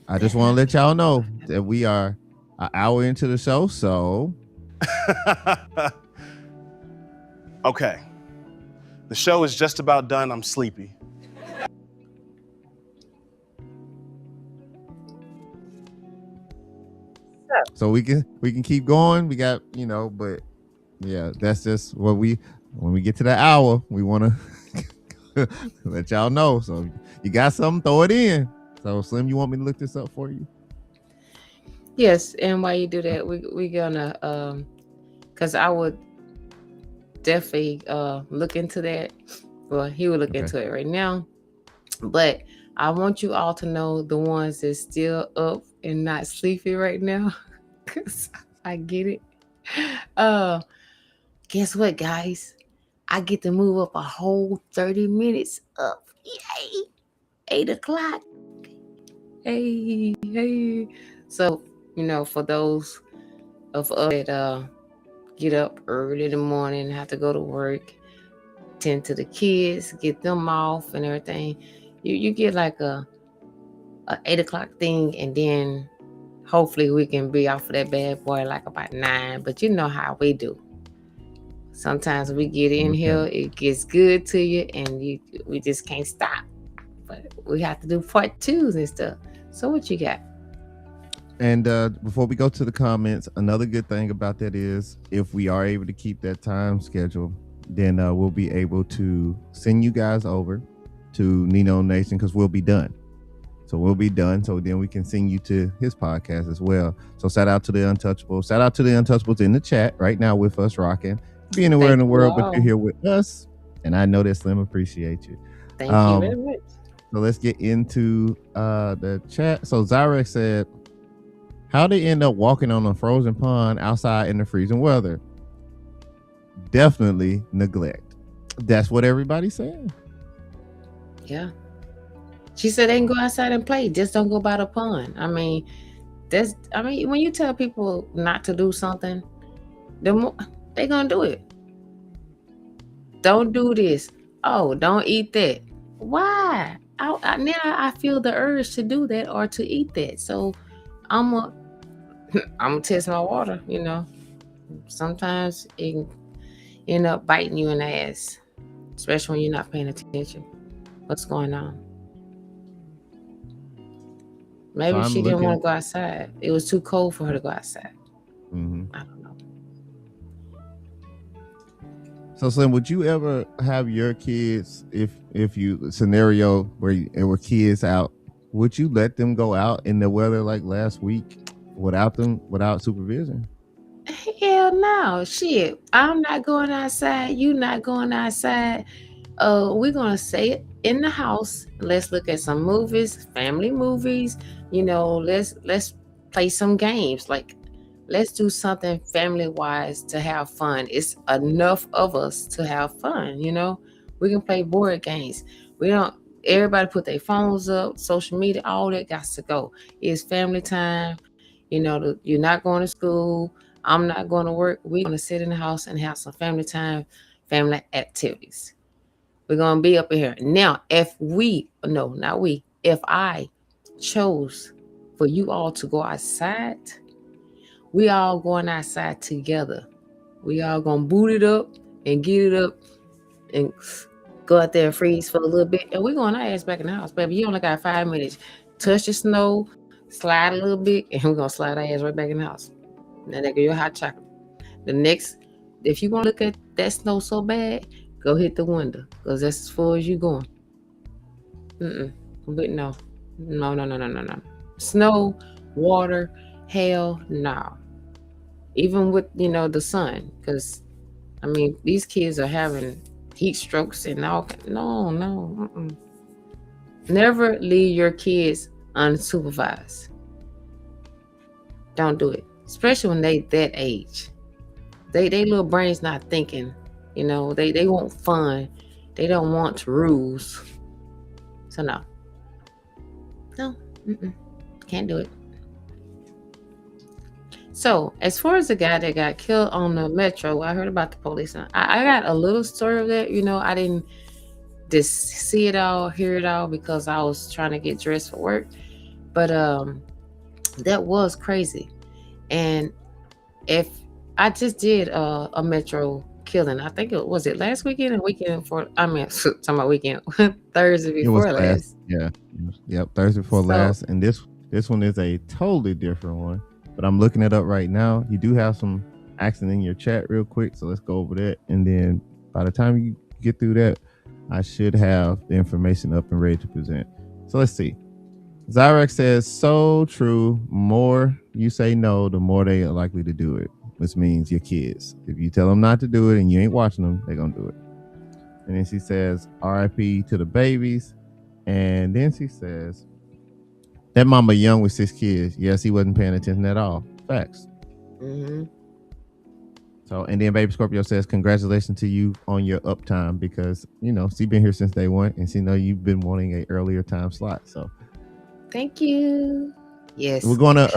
I just want to let y'all know that we are an hour into the show, so okay, the show is just about done. I'm sleepy. So we can keep going. We got, you know, but yeah, that's just what when we get to that hour, we want to let y'all know. So you got something, throw it in. So Slym, you want me to look this up for you? Yes, and while you do that, we're gonna because I would definitely look into that. Well, he would look into it right now, but I want you all to know, the ones that's still up and not sleepy right now, because I get it. Guess what, guys? I get to move up a whole 30 minutes up. Yay! 8 o'clock. Hey. So, for those of us that get up early in the morning, have to go to work, tend to the kids, get them off and everything, you get like a 8 o'clock thing, and then hopefully we can be off of that bad boy like about 9. But you know how we do. Sometimes we get in here, it gets good to you, and we just can't stop. But we have to do part 2s and stuff. So what you got? And before we go to the comments, another good thing about that is if we are able to keep that time schedule, then we'll be able to send you guys over to Nino Nation, because we'll be done. So we'll be done. So then we can send you to his podcast as well. So shout out to the Untouchables. Shout out to the Untouchables in the chat right now with us rocking. Be anywhere in the world, but you're here with us. And I know that Slym appreciates you. Thank you very much. So let's get into the chat. So Zyrek said, how they end up walking on a frozen pond outside in the freezing weather? Definitely neglect. That's what everybody's saying. Yeah. She said they can go outside and play, just don't go by the pond. I mean, when you tell people not to do something, they're gonna do it. Don't do this. Oh, don't eat that. Why? Now I feel the urge to do that or to eat that. So I'm gonna test my water. Sometimes it can end up biting you in the ass, especially when you're not paying attention. What's going on? Maybe she didn't want to go outside. It was too cold for her to go outside. Mm-hmm. I don't know. So Slym, would you ever have your kids, if you scenario where there were kids out, would you let them go out in the weather like last week without supervision? Hell no. Shit. I'm not going outside. You not going outside. We're gonna say it in the house. Let's look at some movies, family movies. Let's play some games. Like, let's do something family wise to have fun. It's enough of us to have fun. We can play board games. Everybody put their phones up, social media, all that got to go. It's family time. You're not going to school. I'm not going to work. We're going to sit in the house and have some family time, family activities. We're going to be up in here. Now, if I chose for you all to go outside, we all going outside together. We all going to boot it up and get it up and go out there and freeze for a little bit. And we're going our ass back in the house, baby. You only got 5 minutes. Touch the snow, slide a little bit, and we're going to slide our ass right back in the house. Now, they give you a hot chocolate. The next, if you want to look at that snow so bad, go hit the window, because that's as far as you going. But no. Snow, water, hell, no. Even with, the sun, because, these kids are having heat strokes and all. No. Never leave your kids unsupervised. Don't do it, especially when they that age. They little brains not thinking. They want fun. They don't want rules. So no, can't do it. So as far as the guy that got killed on the metro, I heard about the police. I got a little story of that. I didn't just see it all, hear it all, because I was trying to get dressed for work. But that was crazy. And if I just did a metro killing, I think it was last weekend and weekend before. Talking about weekend, Thursday before last. Yeah. Yep. Thursday before last. And this one is a totally different one. But I'm looking it up right now. You do have some action in your chat real quick, so let's go over that. And then by the time you get through that, I should have the information up and ready to present. So let's see. Zyrek says, so true. More you say no, the more they are likely to do it, which means your kids. If you tell them not to do it and you ain't watching them, they're going to do it. And then she says, RIP to the babies. And then she says, that mama young with 6 kids. Yes, he wasn't paying attention at all. Facts. Mm-hmm. So, and then Baby Scorpio says, congratulations to you on your uptime because, you know, she been here since day one and she know you've been wanting a earlier time slot. So Thank you. Yes. we're gonna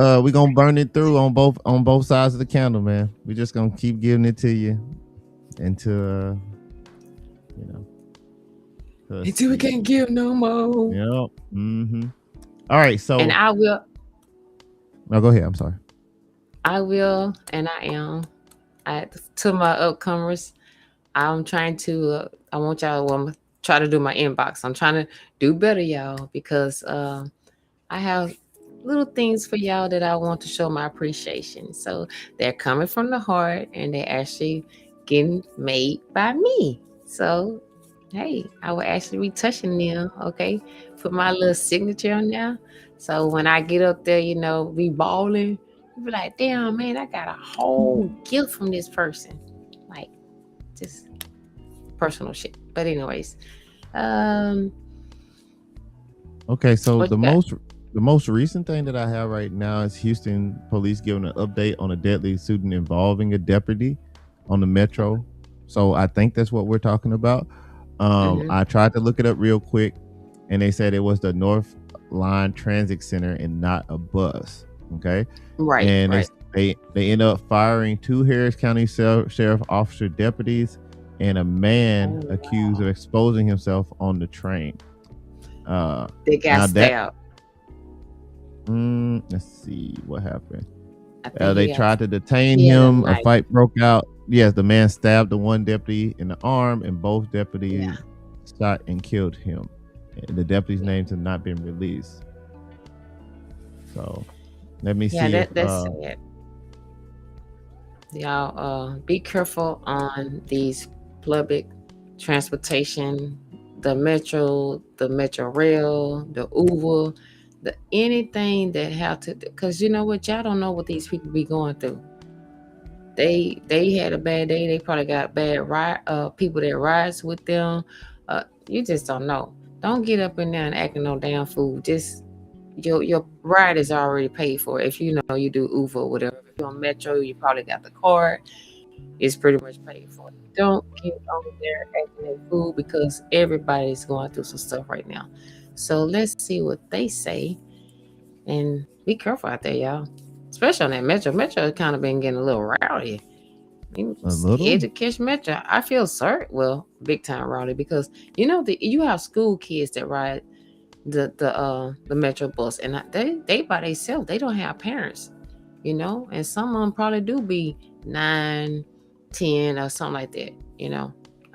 burn it through on both sides of the candle, man. We're just gonna keep giving it to you until until we can't give no more. Yep. Mm-hmm. All right, so And I will. No, go ahead. I'm sorry. I will, and I am. To my upcomers, I'm trying to. I want y'all. Well, I'm try to do my inbox. I'm trying to do better, y'all, because I have little things for y'all that I want to show my appreciation. So they're coming from the heart, and they're actually getting made by me. So hey, I will actually be touching them. Okay, put my little signature on there. So when I get up there, be balling. Be like, damn, man, I got a whole gift from this person. Like, just personal shit. But anyways, okay, so the most recent thing that I have right now is Houston police giving an update on a deadly shooting involving a deputy on the metro. So I think that's what we're talking about. I tried to look it up real quick, and they said it was the North Line Transit Center and not a bus. Okay. Right. And they end up firing 2 Harris County Sheriff Officer deputies and a man accused of exposing himself on the train. They got stabbed. Let's see what happened. They tried to detain him. A fight broke out. Yes, the man stabbed the one deputy in the arm, and both deputies shot and killed him. And the deputies' names have not been released. So let me see. That's it. Y'all, be careful on these public transportation, the metro rail, the Uber, anything that have to, because you know what, y'all don't know what these people be going through. They had a bad day. They probably got bad people that rides with them. You just don't know. Don't get up in there and acting no damn fool. Just your ride is already paid for. If you know you do Uber or whatever. If you're on Metro, you probably got the card. It's pretty much paid for. Don't get on there acting a fool because everybody's going through some stuff right now. So let's see what they say. And be careful out there, y'all. Especially on that Metro. Metro has kind of been getting a little rowdy. Scared to catch Metro. I feel sorry. Well, big time rowdy because you have school kids that ride the Metro bus, and they by themselves. They don't have parents, and some of them probably do be 9, 10 or something like that.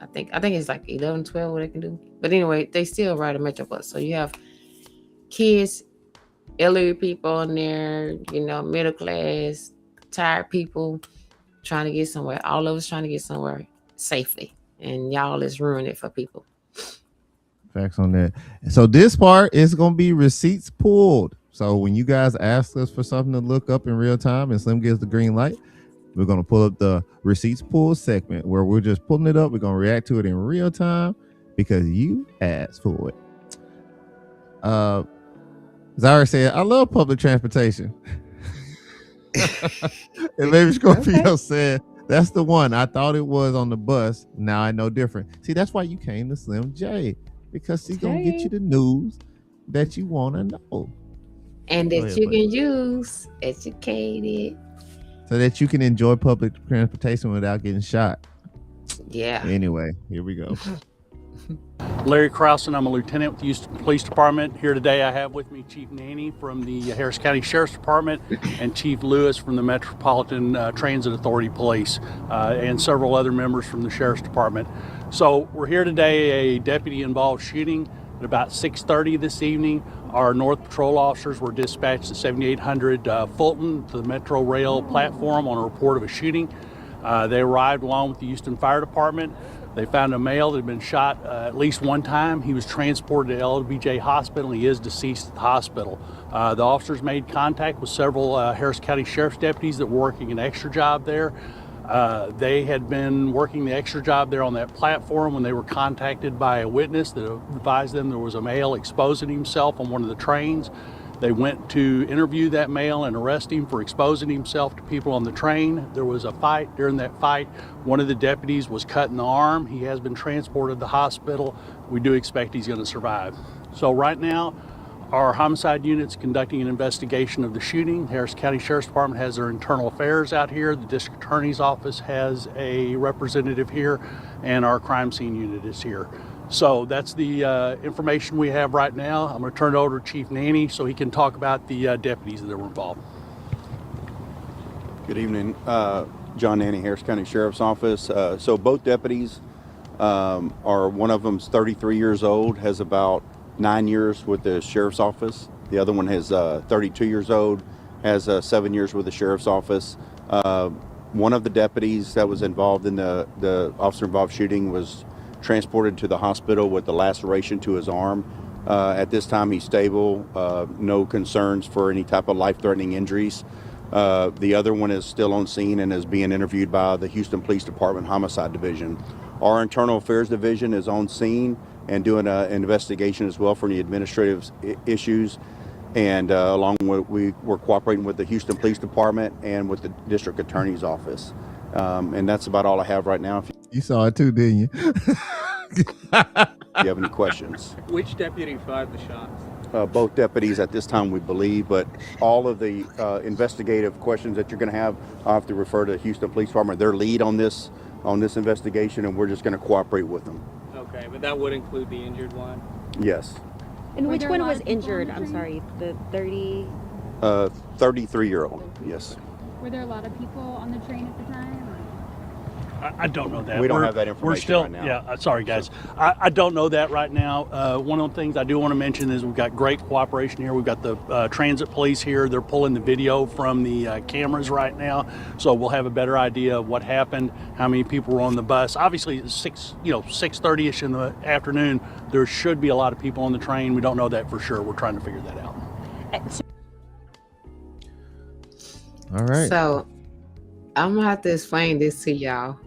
I think it's like 11, 12 what they can do. But anyway, they still ride a Metro bus. So you have kids, elderly people in there, middle class, tired people trying to get somewhere. All of us trying to get somewhere safely, and y'all is ruining it for people. Facts on that. So this part is going to be receipts pulled. So when you guys ask us for something to look up in real time and Slym gives the green light, we're going to pull up the receipts pulled segment where we're just pulling it up. We're going to react to it in real time because you asked for it. Zara said, I love public transportation. And Baby Scorpio said, that's the one. I thought it was on the bus. Now I know different. See, that's why you came to Slym J. Because she's going to get you the news that you want to know. And that you can use, educated. So that you can enjoy public transportation without getting shot. Yeah. Anyway, here we go. Larry Krausen, I'm a lieutenant with the Houston Police Department. Here today I have with me Chief Nanny from the Harris County Sheriff's Department and Chief Lewis from the Metropolitan Transit Authority Police and several other members from the Sheriff's Department. So we're here today, a deputy-involved shooting at about 6:30 this evening. Our North Patrol officers were dispatched at 7800 Fulton to the Metro Rail platform on a report of a shooting. They arrived along with the Houston Fire Department. They found a male that had been shot at least one time. He was transported to LBJ Hospital. He is deceased at the hospital. The officers made contact with several Harris County Sheriff's deputies that were working an extra job there. They had been working the extra job there on that platform when they were contacted by a witness that advised them there was a male exposing himself on one of the trains. They went to interview that male and arrest him for exposing himself to people on the train. There was a fight. During that fight, one of the deputies was cut in the arm. He has been transported to the hospital. We do expect he's going to survive. So right now, our homicide unit's conducting an investigation of the shooting. Harris County Sheriff's Department has their internal affairs out here. The district attorney's office has a representative here, and our crime scene unit is here. So that's the information we have right now. I'm going to turn it over to Chief Nanny so he can talk about the deputies that were involved. Good evening. John Nanny, Harris County Sheriff's Office. So both deputies are, one of them's 33 years old, has about 9 years with the Sheriff's Office. The other one is 32 years old, has 7 years with the Sheriff's Office. One of the deputies that was involved in the officer-involved shooting was transported to the hospital with a laceration to his arm. At this time, he's stable, no concerns for any type of life-threatening injuries. The other one is still on scene and is being interviewed by the Houston Police Department Homicide Division. Our Internal Affairs Division is on scene and doing an investigation as well for any administrative issues. And along with, we're cooperating with the Houston Police Department and with the District Attorney's Office. And that's about all I have right now. You saw it too, didn't you? If you have any questions. Which deputy fired the shots? Both deputies at this time, we believe, but all of the investigative questions that you're going to have, I'll have to refer to the Houston Police Department. Their lead on this investigation, and we're just going to cooperate with them. Okay, but that would include the injured one? Yes. And which one was injured? I'm sorry, the 33-year-old, yes. Were there a lot of people on the train at the time? I don't know that. We don't have that information We're still, right now. yeah, sorry guys. I don't know that right now. One of the things I do want to mention is we've got great cooperation here. We've got the transit police here. They're pulling the video from the cameras right now. So we'll have a better idea of what happened, how many people were on the bus. Obviously, it's 6:30ish in the afternoon. There should be a lot of people on the train. We don't know that for sure. We're trying to figure that out. All right. So I'm gonna have to explain this to y'all.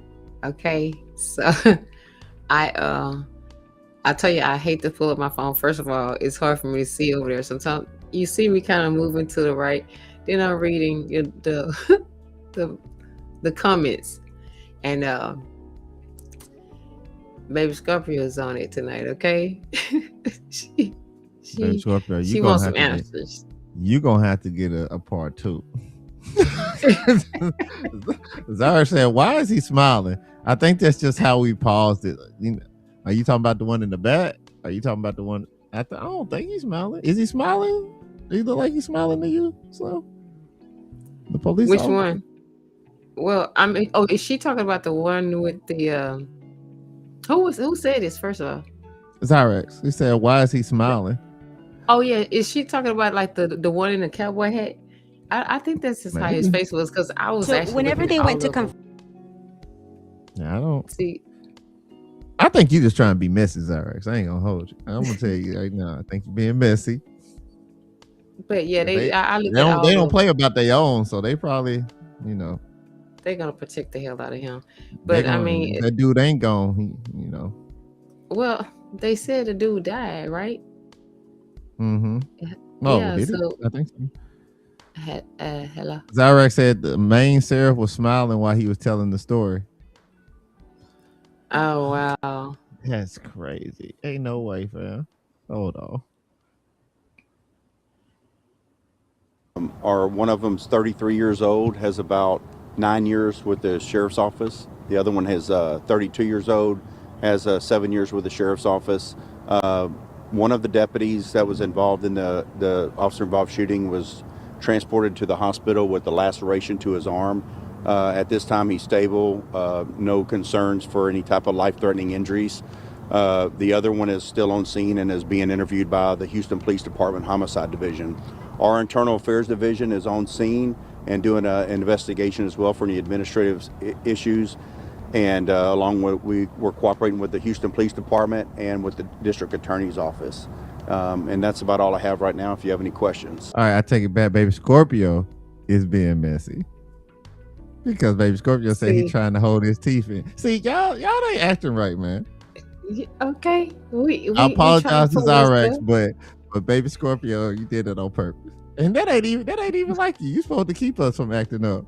Okay, so I tell you, I hate to pull up my phone. First of all, it's hard for me to see over there. Sometimes you see me kind of moving to the right, then I'm reading the comments, and baby Scorpio's on it tonight. Okay, she Scorpio, she wants some answers. You're gonna have to get a part two. Zara said, "Why is he smiling?" I think that's just how we paused it. Are you talking about the one in the back? Are you talking about the one? I don't think he's smiling. Is he smiling? Do you look like he's smiling to you? So the police. Which one? Well, I mean, is she talking about the one with the? Who said this first of all? Zyrex. He said, "Why is he smiling?" Oh yeah, is she talking about like the one in the cowboy hat? I think that's just how his face was, because I was actually whenever they went to yeah, I don't see. I think you just trying to be messy, Zyrex. I ain't gonna hold you. I'm gonna tell you right now. I think you're being messy. But yeah, they don't play about their own, so they probably, they're gonna protect the hell out of him. But I mean, that dude ain't gone. Well, they said the dude died, right? Mm-hmm. Oh, yeah, so I think so. Hello. Zyrex said the main sheriff was smiling while he was telling the story. Oh wow, that's crazy. Ain't no way, fam. Hold on. One of them's 33 years old, has about 9 years with the Sheriff's Office. The other one is 32 years old, has 7 years with the Sheriff's Office. One of the deputies that was involved in the officer-involved shooting was transported to the hospital with a laceration to his arm. At this time, he's stable, no concerns for any type of life-threatening injuries. The other one is still on scene and is being interviewed by the Houston Police Department Homicide Division. Our Internal Affairs Division is on scene and doing an investigation as well for any administrative issues. And along with, we're cooperating with the Houston Police Department and with the District Attorney's Office. And that's about all I have right now if you have any questions. All right, I take it back, baby. Scorpio is being messy. Because Baby Scorpio said See. he's trying to hold his teeth in. See, y'all ain't acting right, man. Okay, I apologize trying to to pull this Zyrex, stuff. but Baby Scorpio, you did it on purpose. And that ain't even like you. You're supposed to keep us from acting up.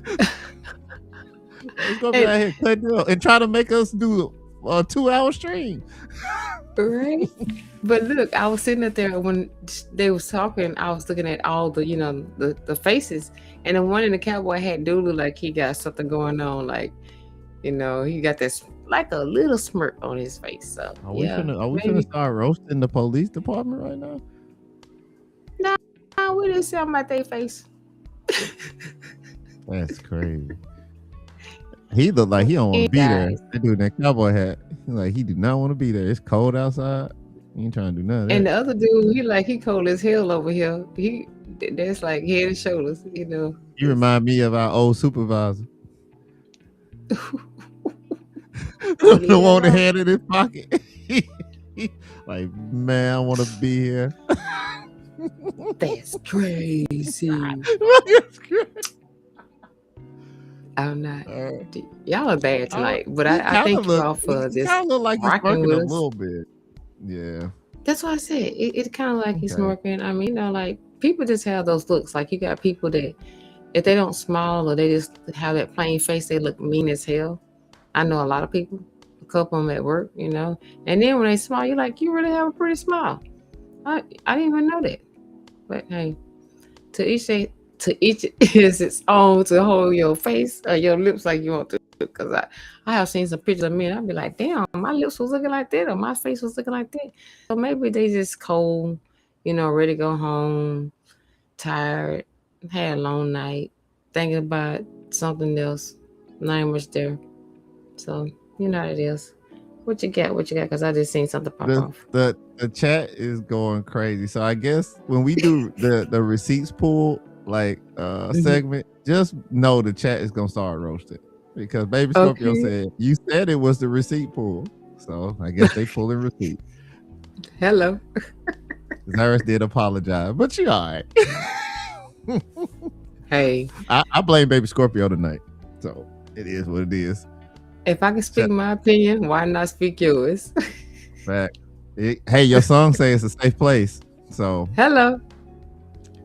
Baby Scorpio out here cutting up and trying to make us do a 2-hour stream. Right. But look, I was sitting up there when they was talking. I was looking at all the, the faces, and the one in the cowboy hat do look like he got something going on. Like, he got this like a little smirk on his face. So Are we finna start roasting the police department right now? Nah, we didn't sound like they face. That's crazy. He look like he don't want to be there. That dude in that cowboy hat, he do not want to be there. It's cold outside. He ain't trying to do nothing. And the other dude, he cold as hell over here. That's like head and shoulders, You remind me of our old supervisor. The one that had it in his pocket. Like, man, I want to be here. That's crazy. I'm not. Y'all are bad tonight, but I thank you all for this. Kind of look like he's rocking smirking with a us. little bit. Yeah. That's what I said. It kind of like he's Okay. smirking. I mean, like people just have those looks. Like you got people that if they don't smile or they just have that plain face, they look mean as hell. I know a lot of people, a couple of them at work, and then when they smile, you're like, you really have a pretty smile. I didn't even know that. But hey, to each is its own to hold your face or your lips like you want to. Because I have seen some pictures of me and I'd be like, damn, my lips was looking like that or my face was looking like that. So maybe they just cold, ready to go home, tired, had a long night, thinking about something else. Not much there. So you know how it is. What you got? Because I just seen something pop off. The chat is going crazy. So I guess when we do the receipts pool segment, just know the chat is gonna start roasting because Baby Scorpio said you said it was the receipt pool. So I guess they pulling receipt. Hello. Zaris did apologize, but you all right. Hey, I blame Baby Scorpio tonight. So it is what it is. If I can speak my opinion, why not speak yours? Fact. Hey, your song says it's a safe place. So hello.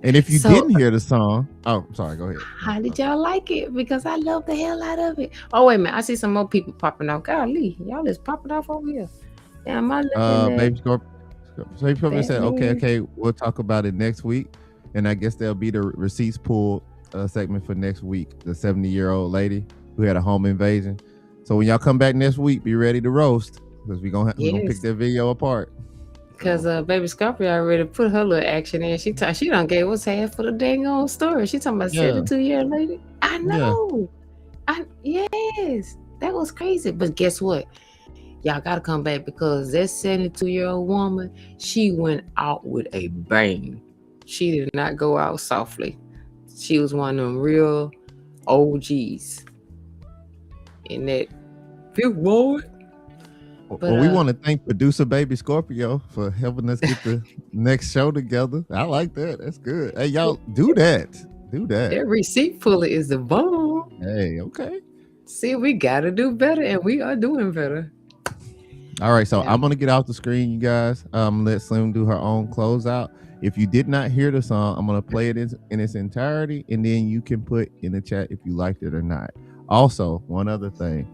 And if you didn't hear the song, sorry, go ahead. How did y'all like it? Because I love the hell out of it. Oh wait a minute, I see some more people popping off. Golly, y'all is popping off over here. Damn, I looking Baby Scorpio said, okay, we'll talk about it next week, and I guess there'll be the receipts pool segment for next week. The 70-year-old lady who had a home invasion. So when y'all come back next week, be ready to roast because we're gonna pick that video apart. Because Baby Scorpio already put her little action in. She done gave us half for the dang old story. She talking about 72 years later. I know. Yes, that was crazy. But guess what? Y'all gotta come back because that 72-year-old woman, she went out with a bang. She did not go out softly. She was one of them real OGs. In that big boy. Well, we want to thank producer Baby Scorpio for helping us get the next show together. I like that. That's good. Hey, y'all, do that. That receipt puller is the bomb. Hey, okay. See, we got to do better, and we are doing better. All right, so I'm going to get off the screen, you guys. Let Slym do her own closeout. If you did not hear the song, I'm going to play it in its entirety, and then you can put in the chat if you liked it or not. Also, one other thing.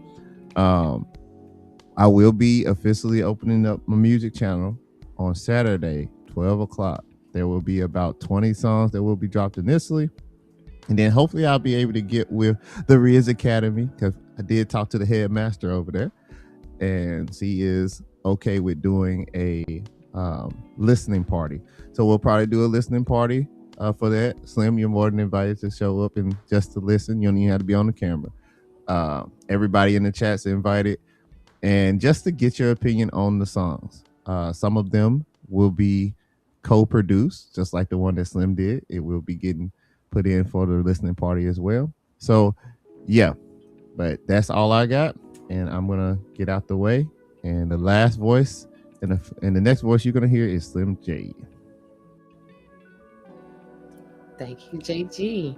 I will be officially opening up my music channel on Saturday, 12 o'clock. There will be about 20 songs that will be dropped initially. And then hopefully I'll be able to get with the Riz Academy because I did talk to the headmaster over there. And she is okay with doing a listening party. So we'll probably do a listening party for that. Slym, you're more than invited to show up and just to listen. You don't even have to be on the camera. Everybody in the chat's invited. And just to get your opinion on the songs. Some of them will be co-produced, just like the one that Slym did. It will be getting put in for the listening party as well. So, yeah. But that's all I got. And I'm going to get out the way. And the last voice and the next voice you're going to hear is Slym J. Thank you, JG.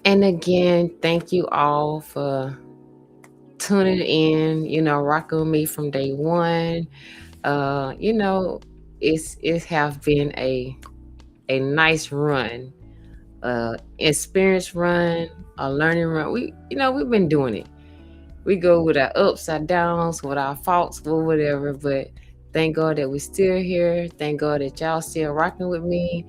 And again, thank you all for tuning in, rocking with me from day one. It have been a nice run, experience run, a learning run. We've been doing it. We go with our ups, our downs, with our faults, or whatever. But thank God that we're still here. Thank God that y'all still rocking with me.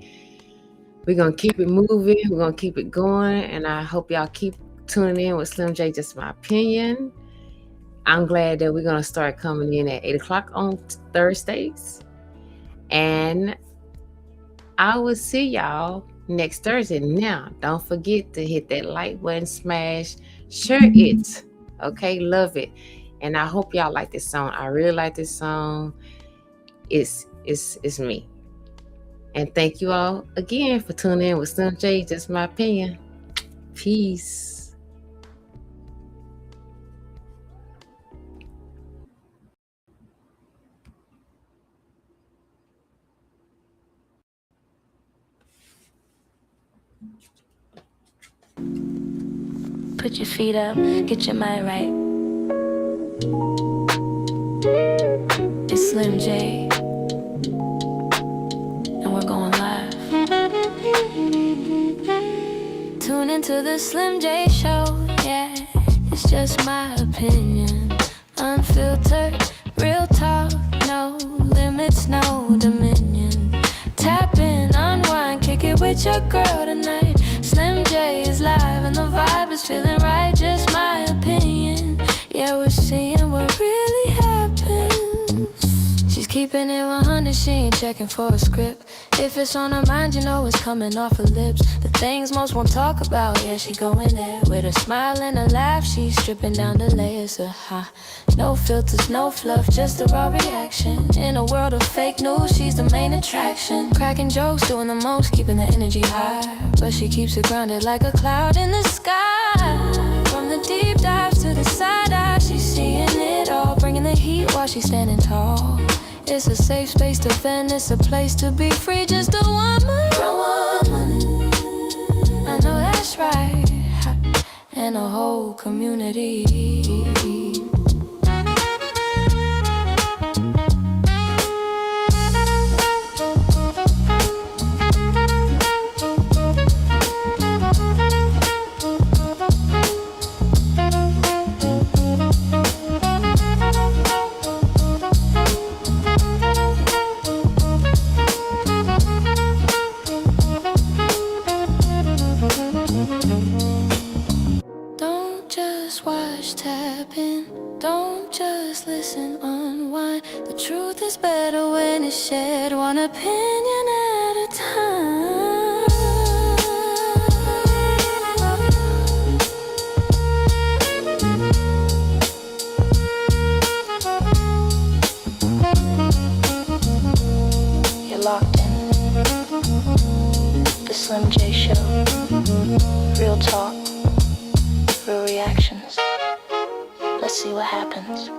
We're gonna keep it moving. We're gonna keep it going, and I hope y'all keep tuning in with Slim J. Just my opinion. I'm glad that we're gonna start coming in at 8:00 on Thursdays, and I will see y'all next Thursday. Now, don't forget to hit that like button, smash, share it. Okay, love it. And I hope y'all like this song. I really like this song. It's me. And thank you all again for tuning in with Slim J. Just my opinion. Peace. Put your feet up, get your mind right. It's Slim J, and we're going live. Tune into the Slim J show, yeah. It's just my opinion. Unfiltered, real talk, no limits, no dominion. Tap in, unwind, kick it with your girl tonight. Slim J is live and the vibe is feeling right. Just my opinion. Yeah, we're seeing what really happens. She's keeping it 100, she ain't checking for a script. If it's on her mind, you know it's coming off her lips. The things most won't talk about, yeah, she going there. With a smile and a laugh, she's stripping down the layers of no filters, no fluff, just a raw reaction. In a world of fake news, she's the main attraction. Cracking jokes, doing the most, keeping the energy high. But she keeps it grounded like a cloud in the sky. From the deep dives to the side eye, she's seeing it all. Bringing the heat while she's standing tall. It's a safe space to vent, it's a place to be free. Just a woman, I know that's right. And a whole community. Don't just watch, tap in. Don't just listen, unwind. The truth is better when it's shared, one opinion at a time. You're locked in. The Slim J Show. Real talk, real reactions. Let's see what happens.